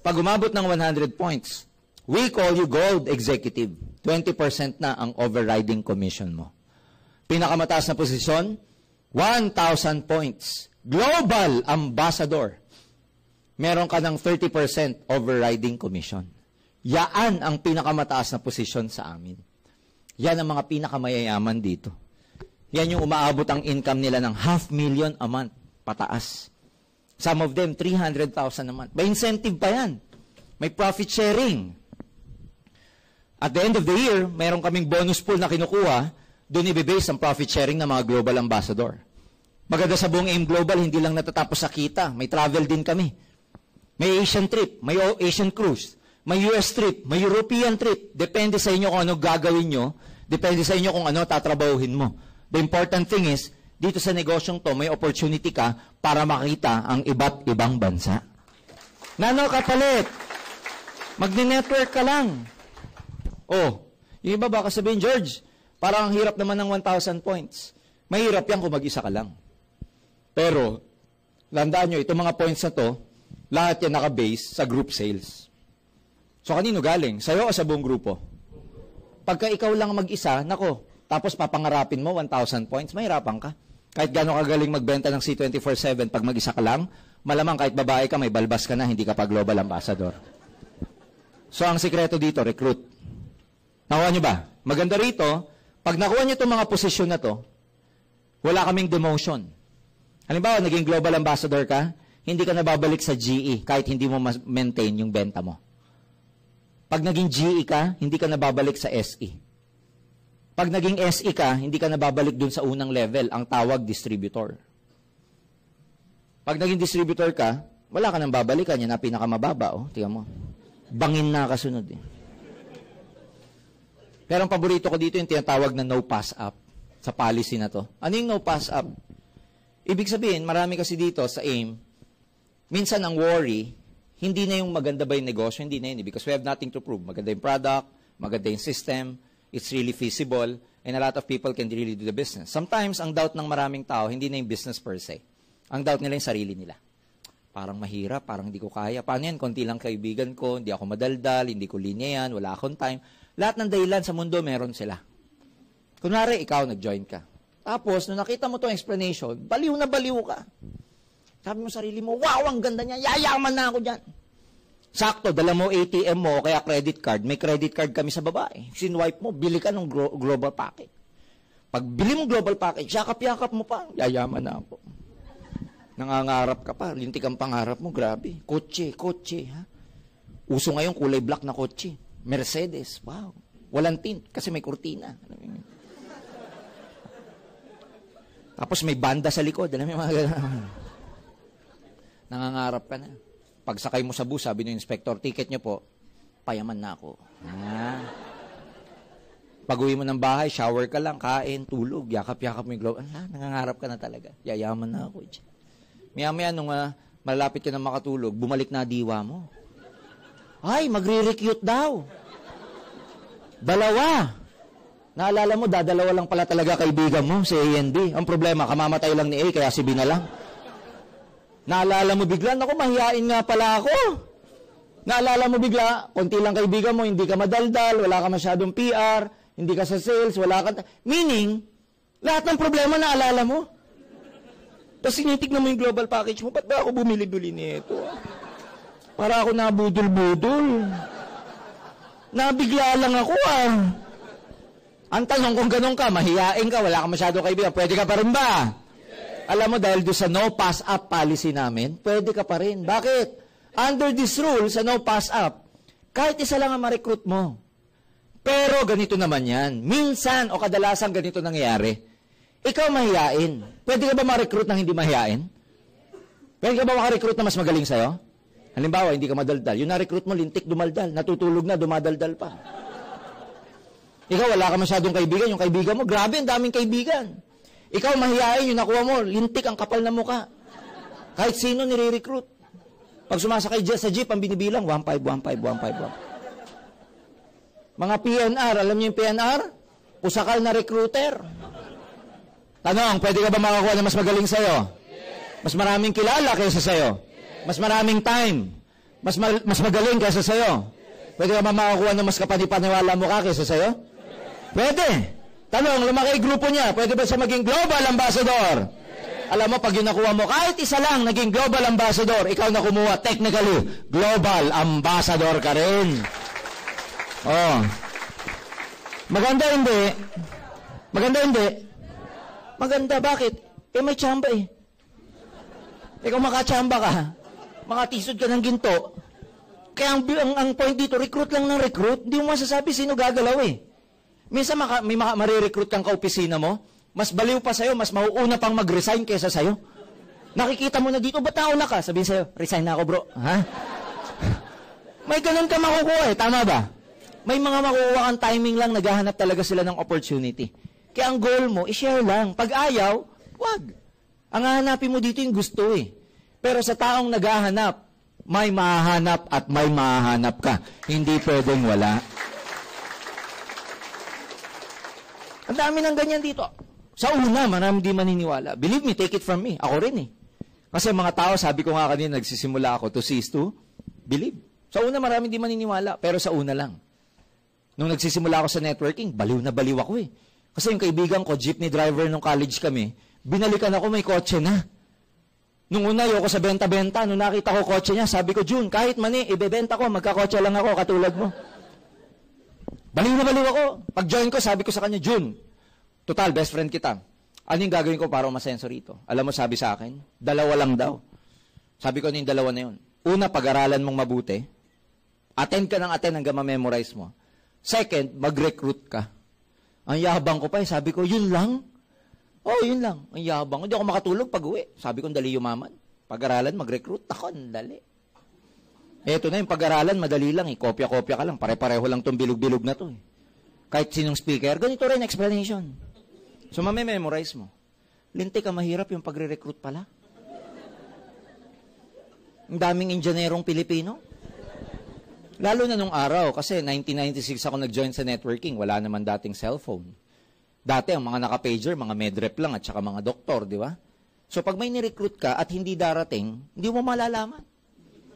Pag umabot ng 100 points, we call you gold executive. 20% na ang overriding commission mo. Pinakamataas na posisyon, 1,000 points. Global ambassador. Meron ka ng 30% overriding commission. Yaan ang pinakamataas na posisyon sa amin. Yan ang mga pinakamayayaman dito. Yan yung umaabot ang income nila ng 500,000 a month pataas. Some of them, 300,000 a month. May incentive pa yan. May profit sharing. At the end of the year, meron kaming bonus pool na kinukuha, doon ibibase ang profit sharing ng mga global ambassador. Maganda sa buong AIM Global, hindi lang natatapos sa kita. May travel din kami. May Asian trip, may Asian cruise, may US trip, may European trip. Depende sa inyo kung ano gagawin nyo. Depende sa inyo kung ano tatrabahuhin mo. The important thing is, dito sa negosyong to, may opportunity ka para makita ang iba't ibang bansa. Nano kapalit? Magne-network ka lang. Oh, yung iba baka sabihin, George, parang ang hirap naman ng 1,000 points. Mahirap yan kung mag-isa ka lang. Pero, landaan nyo, itong mga points na to, lahat yan naka-base sa group sales. So, kanino galing? Sa'yo o sa buong grupo? Pagka ikaw lang mag-isa, nako, tapos papangarapin mo 1,000 points, mahirapan ka. Kahit gano'n kagaling magbenta ng C24/7, pag mag-isa ka lang, malamang kahit babae ka, may balbas ka na, hindi ka pa global ambassador. So, ang sikreto dito, recruit. Nakuha nyo ba? Maganda rito, pag nakuha nyo itong mga posisyon na to, wala kaming demotion. Halimbawa, naging global ambassador ka, hindi ka nababalik sa GE kahit hindi mo maintain yung benta mo. Pag naging GE ka, hindi ka nababalik sa SE. Pag naging SE ka, hindi ka nababalik dun sa unang level, ang tawag distributor. Pag naging distributor ka, wala ka nang babalikan, yan na pinakamababa. Oh, tingnan mo. Bangin na kasunod. Eh. Pero ang paborito ko dito yung tinatawag na no pass up. sa policy na to. Ano yung no pass up? Ibig sabihin, marami kasi dito sa AIM, minsan ang worry, hindi na yung maganda ba yung negosyo, hindi na yun. Because we have nothing to prove. Maganda yung product, maganda yung system, it's really feasible, and a lot of people can really do the business. Sometimes, ang doubt ng maraming tao, hindi na yung business per se. Ang doubt nila yung sarili nila. Parang mahirap, parang hindi ko kaya. Paano yan? Konti lang kaibigan ko, hindi ako madaldal, hindi ko linya yan, wala akong time. Lahat ng dahilan sa mundo, meron sila. Kunwari, ikaw, nag-join ka. Tapos, nung nakita mo itong explanation, baliw na baliw ka. Sabi mo sarili mo, wow, ang ganda niya, yayaman na ako dyan. Sakto, dala mo ATM mo, kaya credit card. May credit card kami sa babae. Sinwipe mo, bili ka ng global package. Pag bili mo global package, yakap-yakap mo pa, yayaman na ako. Nangangarap ka pa, lintik ang pangarap mo, grabe. Kotse, ha? Uso ngayon, kulay black na kotse. Mercedes, wow. Walang tint, kasi may kurtina. Tapos may banda sa likod, alam mo yung mga gano'n. Nangangarap ka na. Pagsakay mo sa bus, sabi ng inspector, ticket nyo po, payaman na ako. Pag-uwi mo ng bahay, shower ka lang, kain, tulog, yakap-yakap mo yung globe. Nangangarap ka na talaga. Yayaman na ako. Maya-maya, nung malapit ka na makatulog, bumalik na diwa mo. Ay, magre-recute daw. Dalawa. Naalala mo, dadalawa lang pala talaga kaibigan mo, si A and B. Ang problema, kamamatay lang ni A, kaya si B na lang. Naalala mo bigla, naku, mahihain nga pala ako. Naalala mo bigla, konti lang kaibigan mo, hindi ka madaldal, wala ka masyadong PR, hindi ka sa sales, wala ka... Meaning, lahat ng problema naalala mo. Tapos sinitignan mo yung global package mo, ba't ba ako bumili-bili nito? Para ako nabudol-budol. Nabigla lang ako Ang tanong kung ganun ka, mahihain ka, wala ka masyado kaibigan, pwede ka pa rin ba? Yes. Alam mo, dahil doon sa no pass up policy namin, pwede ka pa rin. Bakit? Under this rule, sa no pass up, kahit isa lang ang ma-recruit mo. Pero ganito naman yan. Minsan o kadalasan ganito nangyayari. Ikaw mahihain. Pwede ka ba ma-recruit ng hindi mahihain? Pwede ka ba maka-recruit na mas magaling sa'yo? Halimbawa, hindi ka madaldal. Yung na-recruit mo, lintik dumaldal. Natutulog na, dumadaldal pa. Ikaw, wala ka masyadong kaibigan. Yung kaibigan mo, grabe, ang daming kaibigan. Ikaw, mahihain, yung nakuha mo, lintik ang kapal na muka. Kahit sino nire-recruit. Pag sumasakay sa jeep, ang binibilang, 1-5, 1-5, 1-5, 1-5. Mga PNR, alam niyo yung PNR? Pusakal na recruiter. Tanong, pwede ka ba makakuha na mas magaling sa'yo? Mas maraming kilala kaysa sa'yo? Mas maraming time? Mas magaling kaysa sa'yo? Pwede ka ba makakuha na mas kapanipaniwala mo ka kaysa sa'yo? Pwede. Tanong, lumaki grupo niya, pwede ba siya maging global ambassador? Alam mo, pag yung nakuha mo, kahit isa lang naging global ambassador, ikaw na kumuha, technically, global ambassador ka rin. Maganda hindi? Maganda hindi? Maganda, bakit? May tsamba Ikaw makachamba ka, makatisod ka ng ginto. Kaya ang point dito, recruit lang ng recruit, hindi mo masasabi sino gagalaw Minsan may marirecruit kang kaopisina mo, mas baliw pa sa'yo, mas mauuna pang mag-resign kaysa sa'yo. Nakikita mo na dito, ba't nauna ka? Sabihin sa'yo, resign na ako bro. Ha? May ganun ka makukuha tama ba? May mga makukuha kang timing lang, naghahanap talaga sila ng opportunity. Kaya ang goal mo, i-share lang. Pag ayaw, wag. Ang hahanapin mo dito yung gusto Pero sa taong naghahanap, may mahahanap at may mahahanap ka. Hindi pwedeng wala. Ang dami ng ganyan dito. Sa una, marami di maniniwala. Believe me, take it from me. Ako rin Kasi mga tao, sabi ko nga kanina, nagsisimula ako to cease to believe. Sa una, marami di maniniwala. Pero sa una lang. Nung nagsisimula ako sa networking, baliw na baliw ako Kasi yung kaibigan ko, jeepney driver nung college kami, binalikan ako, may kotse na. Nung una, ayoko sa benta-benta. Nung nakita ko kotse niya, sabi ko, June, kahit mani, ibebenta ko, magkakotse lang ako, katulad mo. Baliw na baliw ako. Pag-join ko, sabi ko sa kanya, June, total, best friend kita. Ano yung gagawin ko para umasenso rito? Alam mo, sabi sa akin, 2 lang daw. Sabi ko, ano yung 2 na yun? Una, pag-aralan mong mabuti. Attend ka ng attend hanggang ma-memorize mo. Second, mag-recruit ka. Ang yabang ko pa sabi ko, yun lang? Yun lang. Ang yabang. Hindi ako makatulog pag-uwi. Sabi ko, dali yumaman. Pag-aralan, mag-recruit. Ako, dali. Eto na yung pag-aralan, madali lang Kopya-kopya ka lang. Pare-pareho lang itong bilog-bilog na to Kahit sinong speaker, ganito rin explanation. So, mamememorize mo. Lintik ka, mahirap yung pagre-recruit pala. Ang daming injinerong Pilipino. Lalo na nung araw, kasi 1996 ako nag-join sa networking, wala naman dating cellphone. Dati, ang mga naka-pager, mga medrep lang at saka mga doktor, di ba? So, pag may ni-recruit ka at hindi darating, hindi mo malalaman.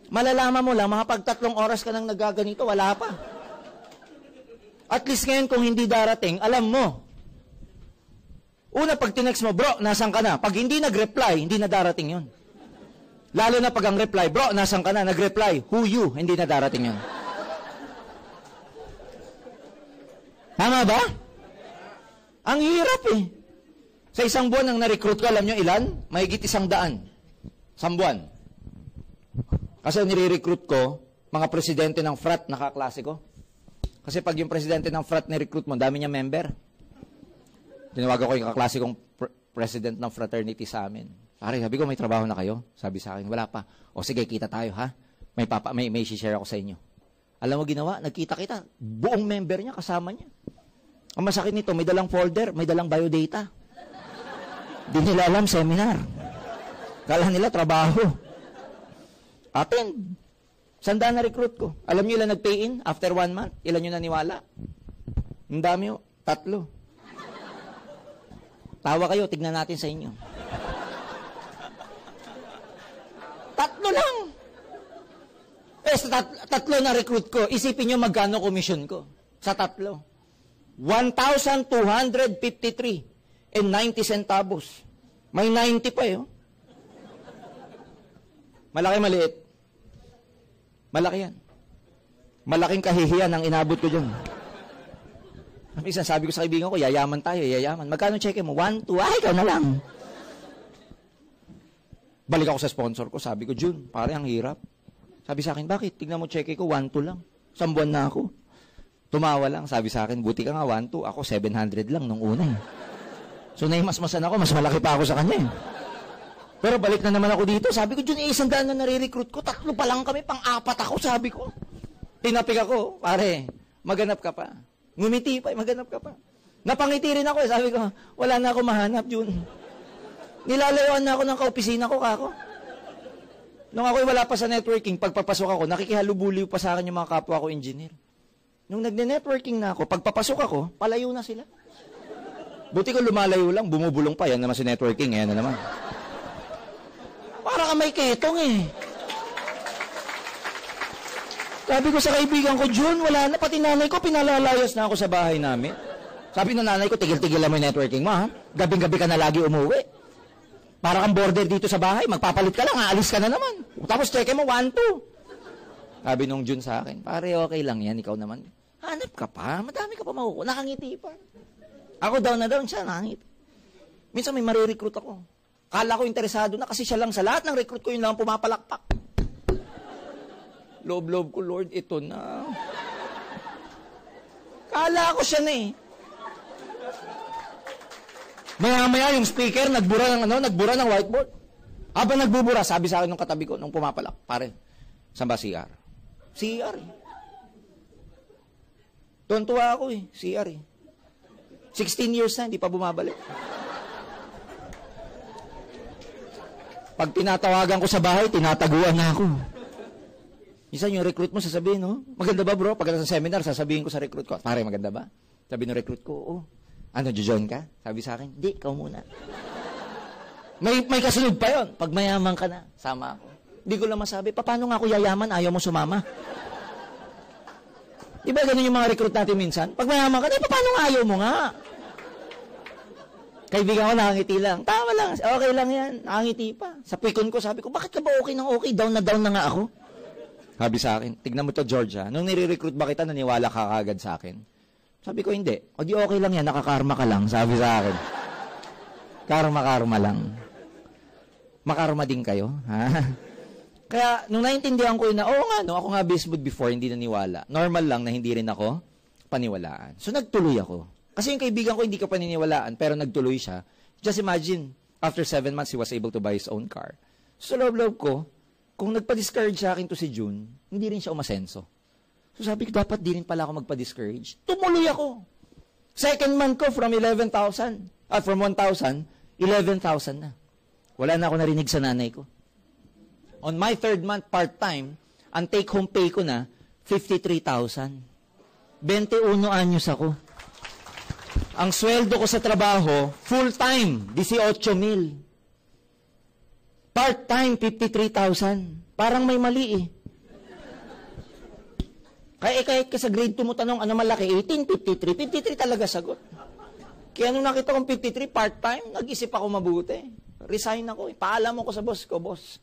Malalaman mo lang, mga pag 3 oras ka nang nagaganito, wala pa. At least ngayon, kung hindi darating, alam mo. Una, pag tinext mo, bro, nasan ka na? Pag hindi nag-reply, hindi na darating yun. Lalo na pag ang reply, bro, nasan ka na? Nag-reply, who you? Hindi na darating yun. Tama ba? Ang hirap eh. Sa isang buwan ang na-recruit ko, alam nyo ilan? Mahigit 100. Isang buwan. Kasi nire-recruit ko, mga presidente ng frat, nakaklase ko. Kasi pag yung presidente ng frat ni-recruit mo, dami niya member. Tinawagan ko yung kaklase kong president ng fraternity sa amin. Pare, sabi ko, may trabaho na kayo? Sabi sa akin, wala pa. O sige, kita tayo ha. May share ako sa inyo. Alam mo ginawa? Nagkita-kita. Buong member niya, kasama niya. Ang masakit nito, may dalang folder, may dalang biodata. Di nila alam, seminar. Kala nila, trabaho. Attend. 100 na recruit ko. Alam niyo ilan nag-pay in after 1 month? Ilan yung naniwala? Ang dami 3. Tawa kayo, tignan natin sa inyo. 3 lang. Sa 3 na recruit ko, isipin nyo magkano commission ko. Sa 3. 1,253 and 90 centavos. May 90 pa yun. Malaki, maliit. Malaki yan. Malaking kahihiyan ang inabot ko dyan. Minsan sabi ko sa kaibigan ko, yayaman tayo, yayaman. Magkano check mo? 1, 2, ay, ikaw na lang. Balik ako sa sponsor ko, sabi ko, Jun, pare, ang hirap. Sabi sa akin, bakit? Tignan mo check ko, 1, 2 lang. 1 buwan na ako. Tumawa lang, sabi sa akin, buti ka nga, 1, 2. Ako, 700 lang nung una eh. So, naimasmasan ako, mas malaki pa ako sa kanya eh. Pero balik na naman ako dito, sabi ko, Jun, 100 na nare-recruit ko, 3 pa lang kami, pang-4 ako, sabi ko. Tinapik ako, pare, maganap ka pa. Ngumiti pa, maganap ka pa. Napangiti rin ako eh. Sabi ko, wala na ako mahanap, Jun. Nilalayuan na ako ng kaopisina ko, kako. Nung ako'y wala pa sa networking, pagpapasok ako, nakikihalubuliw pa sa akin yung mga kapwa ko engineer. Nung nagne-networking na ako, pagpapasok ako, palayo na sila. Buti ko lumalayo lang, bumubulong pa. Yan naman si networking, yan na naman. Para ka may ketong eh. Sabi ko sa kaibigan ko, Jun, wala na. Pati nanay ko, pinalalayas na ako sa bahay namin. Sabi ng nanay ko, tigil-tigil lang mo yung networking mo, ha? Gabing-gabi ka na lagi umuwi. Para kang border dito sa bahay, magpapalit ka lang, aalis ka na naman. Tapos check mo, 1, 2. Sabi nung Jun sa akin, pare, okay lang yan, ikaw naman. Hanap ka pa, madami ka pa makukuha. Nakangiti pa. Ako down na down siya, nakangiti. Minsan may marirecruit ako. Kala ko interesado na kasi siya lang sa lahat ng recruit ko, yun lang pumapalakpak. Loob-loob ko, Lord, ito na. Kala ko siya na eh. Maya-maya yung speaker, nagbura ng whiteboard. Habang nagbubura, sabi sa akin nung katabi ko, nung pumapalak, pare, saan ba CR? CR eh. Tuntua ako eh, CR eh. 16 years na, hindi pa bumabalik. Pag tinatawagan ko sa bahay, tinataguan na ako. Isa yung recruit mo, sasabihin, no? Maganda ba, bro? Pagkatapos sa seminar, sasabihin ko sa recruit ko, pare, maganda ba? Sabi ng recruit ko, oo. Ano, join ka? Sabi sa akin, di, ikaw muna. May kasunod pa yon. Pag mayaman ka na, sama ako. Hindi ko lang masabi, paano nga ako yayaman, ayaw mo sumama? Di ba ganun yung mga recruit natin minsan? Pag mayaman ka, paano nga ayaw mo nga? Kaibigan ko, nakangiti lang. Tama lang, okay lang yan. Nakangiti pa. Sa pikon ko, sabi ko, bakit ka ba okay ng okay? Down na nga ako. Sabi sa akin, tignan mo to, Georgia. Nung nire-recruit ba kita, naniwala ka kagad sa akin? Sabi ko, hindi. O di okay lang yan, nakakarma ka lang. Sabi sa akin. Karma lang. Makarma din kayo. Ha? Kaya, nung naintindihan ko yun na, oo nga, no, ako nga bismod before, hindi naniwala. Normal lang na hindi rin ako paniwalaan. So, nagtuloy ako. Kasi yung kaibigan ko, hindi ko paniniwalaan, pero nagtuloy siya. Just imagine, after 7 months, he was able to buy his own car. So, loob-loob ko, kung nagpa-discourage sa akin to si June, hindi rin siya umasenso. So sabi ko, dapat di rin pala ako magpa-discourage. Tumuloy ako. Second month ko from 11,000. From 1,000, 11,000 na. Wala na ako narinig sa nanay ko. On my third month part-time, ang take-home pay ko na, 53,000. 21 anyos ako. Ang sweldo ko sa trabaho, full-time, 18,000. Part-time, 53,000. Parang may mali eh. Kahit ka sa grade 2 mo tanong, ano malaki? 18, 53. 53 talaga sagot. Kaya nung nakita kong 53, part-time, nag-isip ako mabuti. Resign ako. Paalam ako sa boss ko, boss.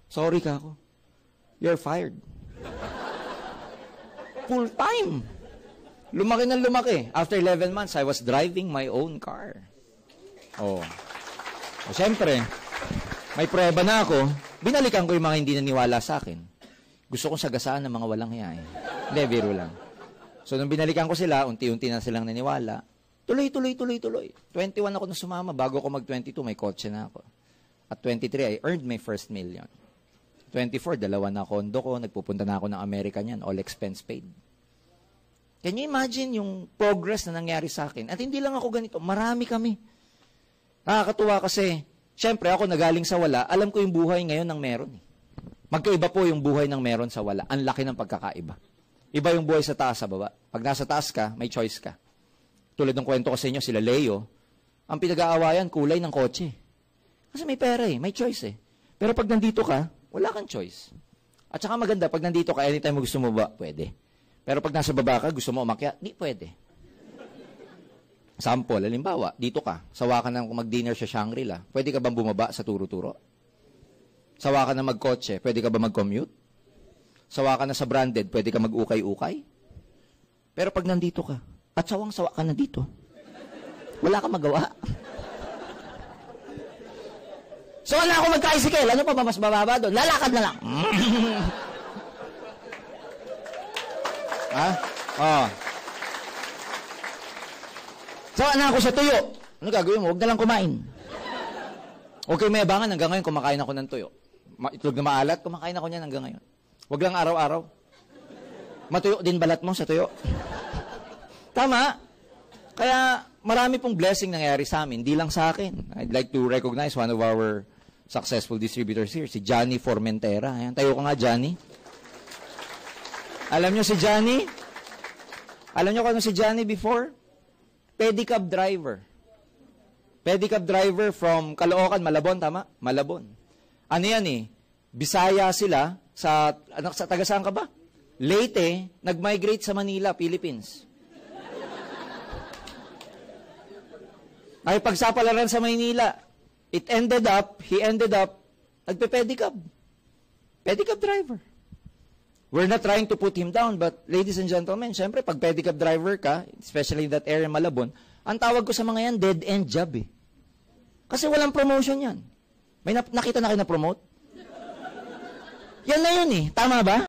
Sorry ka ako. You're fired. Full-time. Lumaki na lumaki. After 11 months, I was driving my own car. Oh. O, siyempre, may prueba na ako. Binalikan ko yung mga hindi naniwala sa akin. Gusto kong sagasaan ng mga walang hiya. Hindi, biro lang. So, nung binalikan ko sila, unti-unti na silang naniwala. Tuloy. 21 ako na sumama. Bago ako mag-22, may kotse na ako. At 23, I earned my first million. 24, dalawa na kondo ko. Nagpupunta na ako ng America niyan. All expense paid. Can you imagine yung progress na nangyari sa akin? At hindi lang ako ganito. Marami kami. Nakakatuwa kasi, syempre ako nagaling sa wala, alam ko yung buhay ngayon ng meron. Magkaiba po yung buhay ng meron sa wala. Ang laki ng pagkakaiba. Iba yung buhay sa taas, sa baba. Pag nasa taas ka, may choice ka. Tulad ng kwento ko sa inyo, sila Leo, ang pinag-aawayan, kulay ng kotse. Kasi may pera eh, may choice eh. Pero pag nandito ka, wala kang choice. At saka maganda, pag nandito ka, anytime mo gusto mo ba, pwede. Pero pag nasa baba ka, gusto mo umakyat, di pwede. Sample, halimbawa, dito ka, sawa ka na mag-dinner sa Shangri-La, pwede ka bang bumaba sa turo-turo? Sawa ka na mag-kotse, pwede ka ba mag-commute? Sawa ka na sa branded, pwede ka mag-ukay-ukay? Pero pag nandito ka, at sawang-sawa ka na dito, wala ka magawa. So, wala ako mag-tricycle. Ano pa ba mas bababa doon? Lalakad na lang. Ha? Oh. Sawa na ako sa tuyo. Ano gagawin mo? Huwag na lang kumain. Okay, may abangan. Hanggang ngayon, kumakain ako ng tuyo. Itlog na maalat, kumakain ako niyan hanggang ngayon. Huwag lang araw-araw. Matuyo din balat mo sa tuyo. Tama. Kaya marami pong blessing nangyari sa amin, hindi lang sa akin. I'd like to recognize one of our successful distributors here, si Johnny Formentera. Ayan, tayo ko nga, Johnny. Alam nyo si Johnny? Alam nyo kung ano si Johnny before? Pedicab driver. Pedicab driver from Caloocan, Malabon, tama? Malabon. Ano yan eh? Bisaya sila sa taga saan ka ba? Leyte, nag-migrate sa Manila, Philippines. Ay pagsapalaran sa Maynila. He ended up, nagpe-pedicab. Pedicab driver. We're not trying to put him down, but ladies and gentlemen, syempre, pag pedicab driver ka, especially in that area, Malabon, ang tawag ko sa mga yan, dead-end job eh. Kasi walang promotion yan. May nakita na kayo na promote? Yan na yun eh. Tama ba?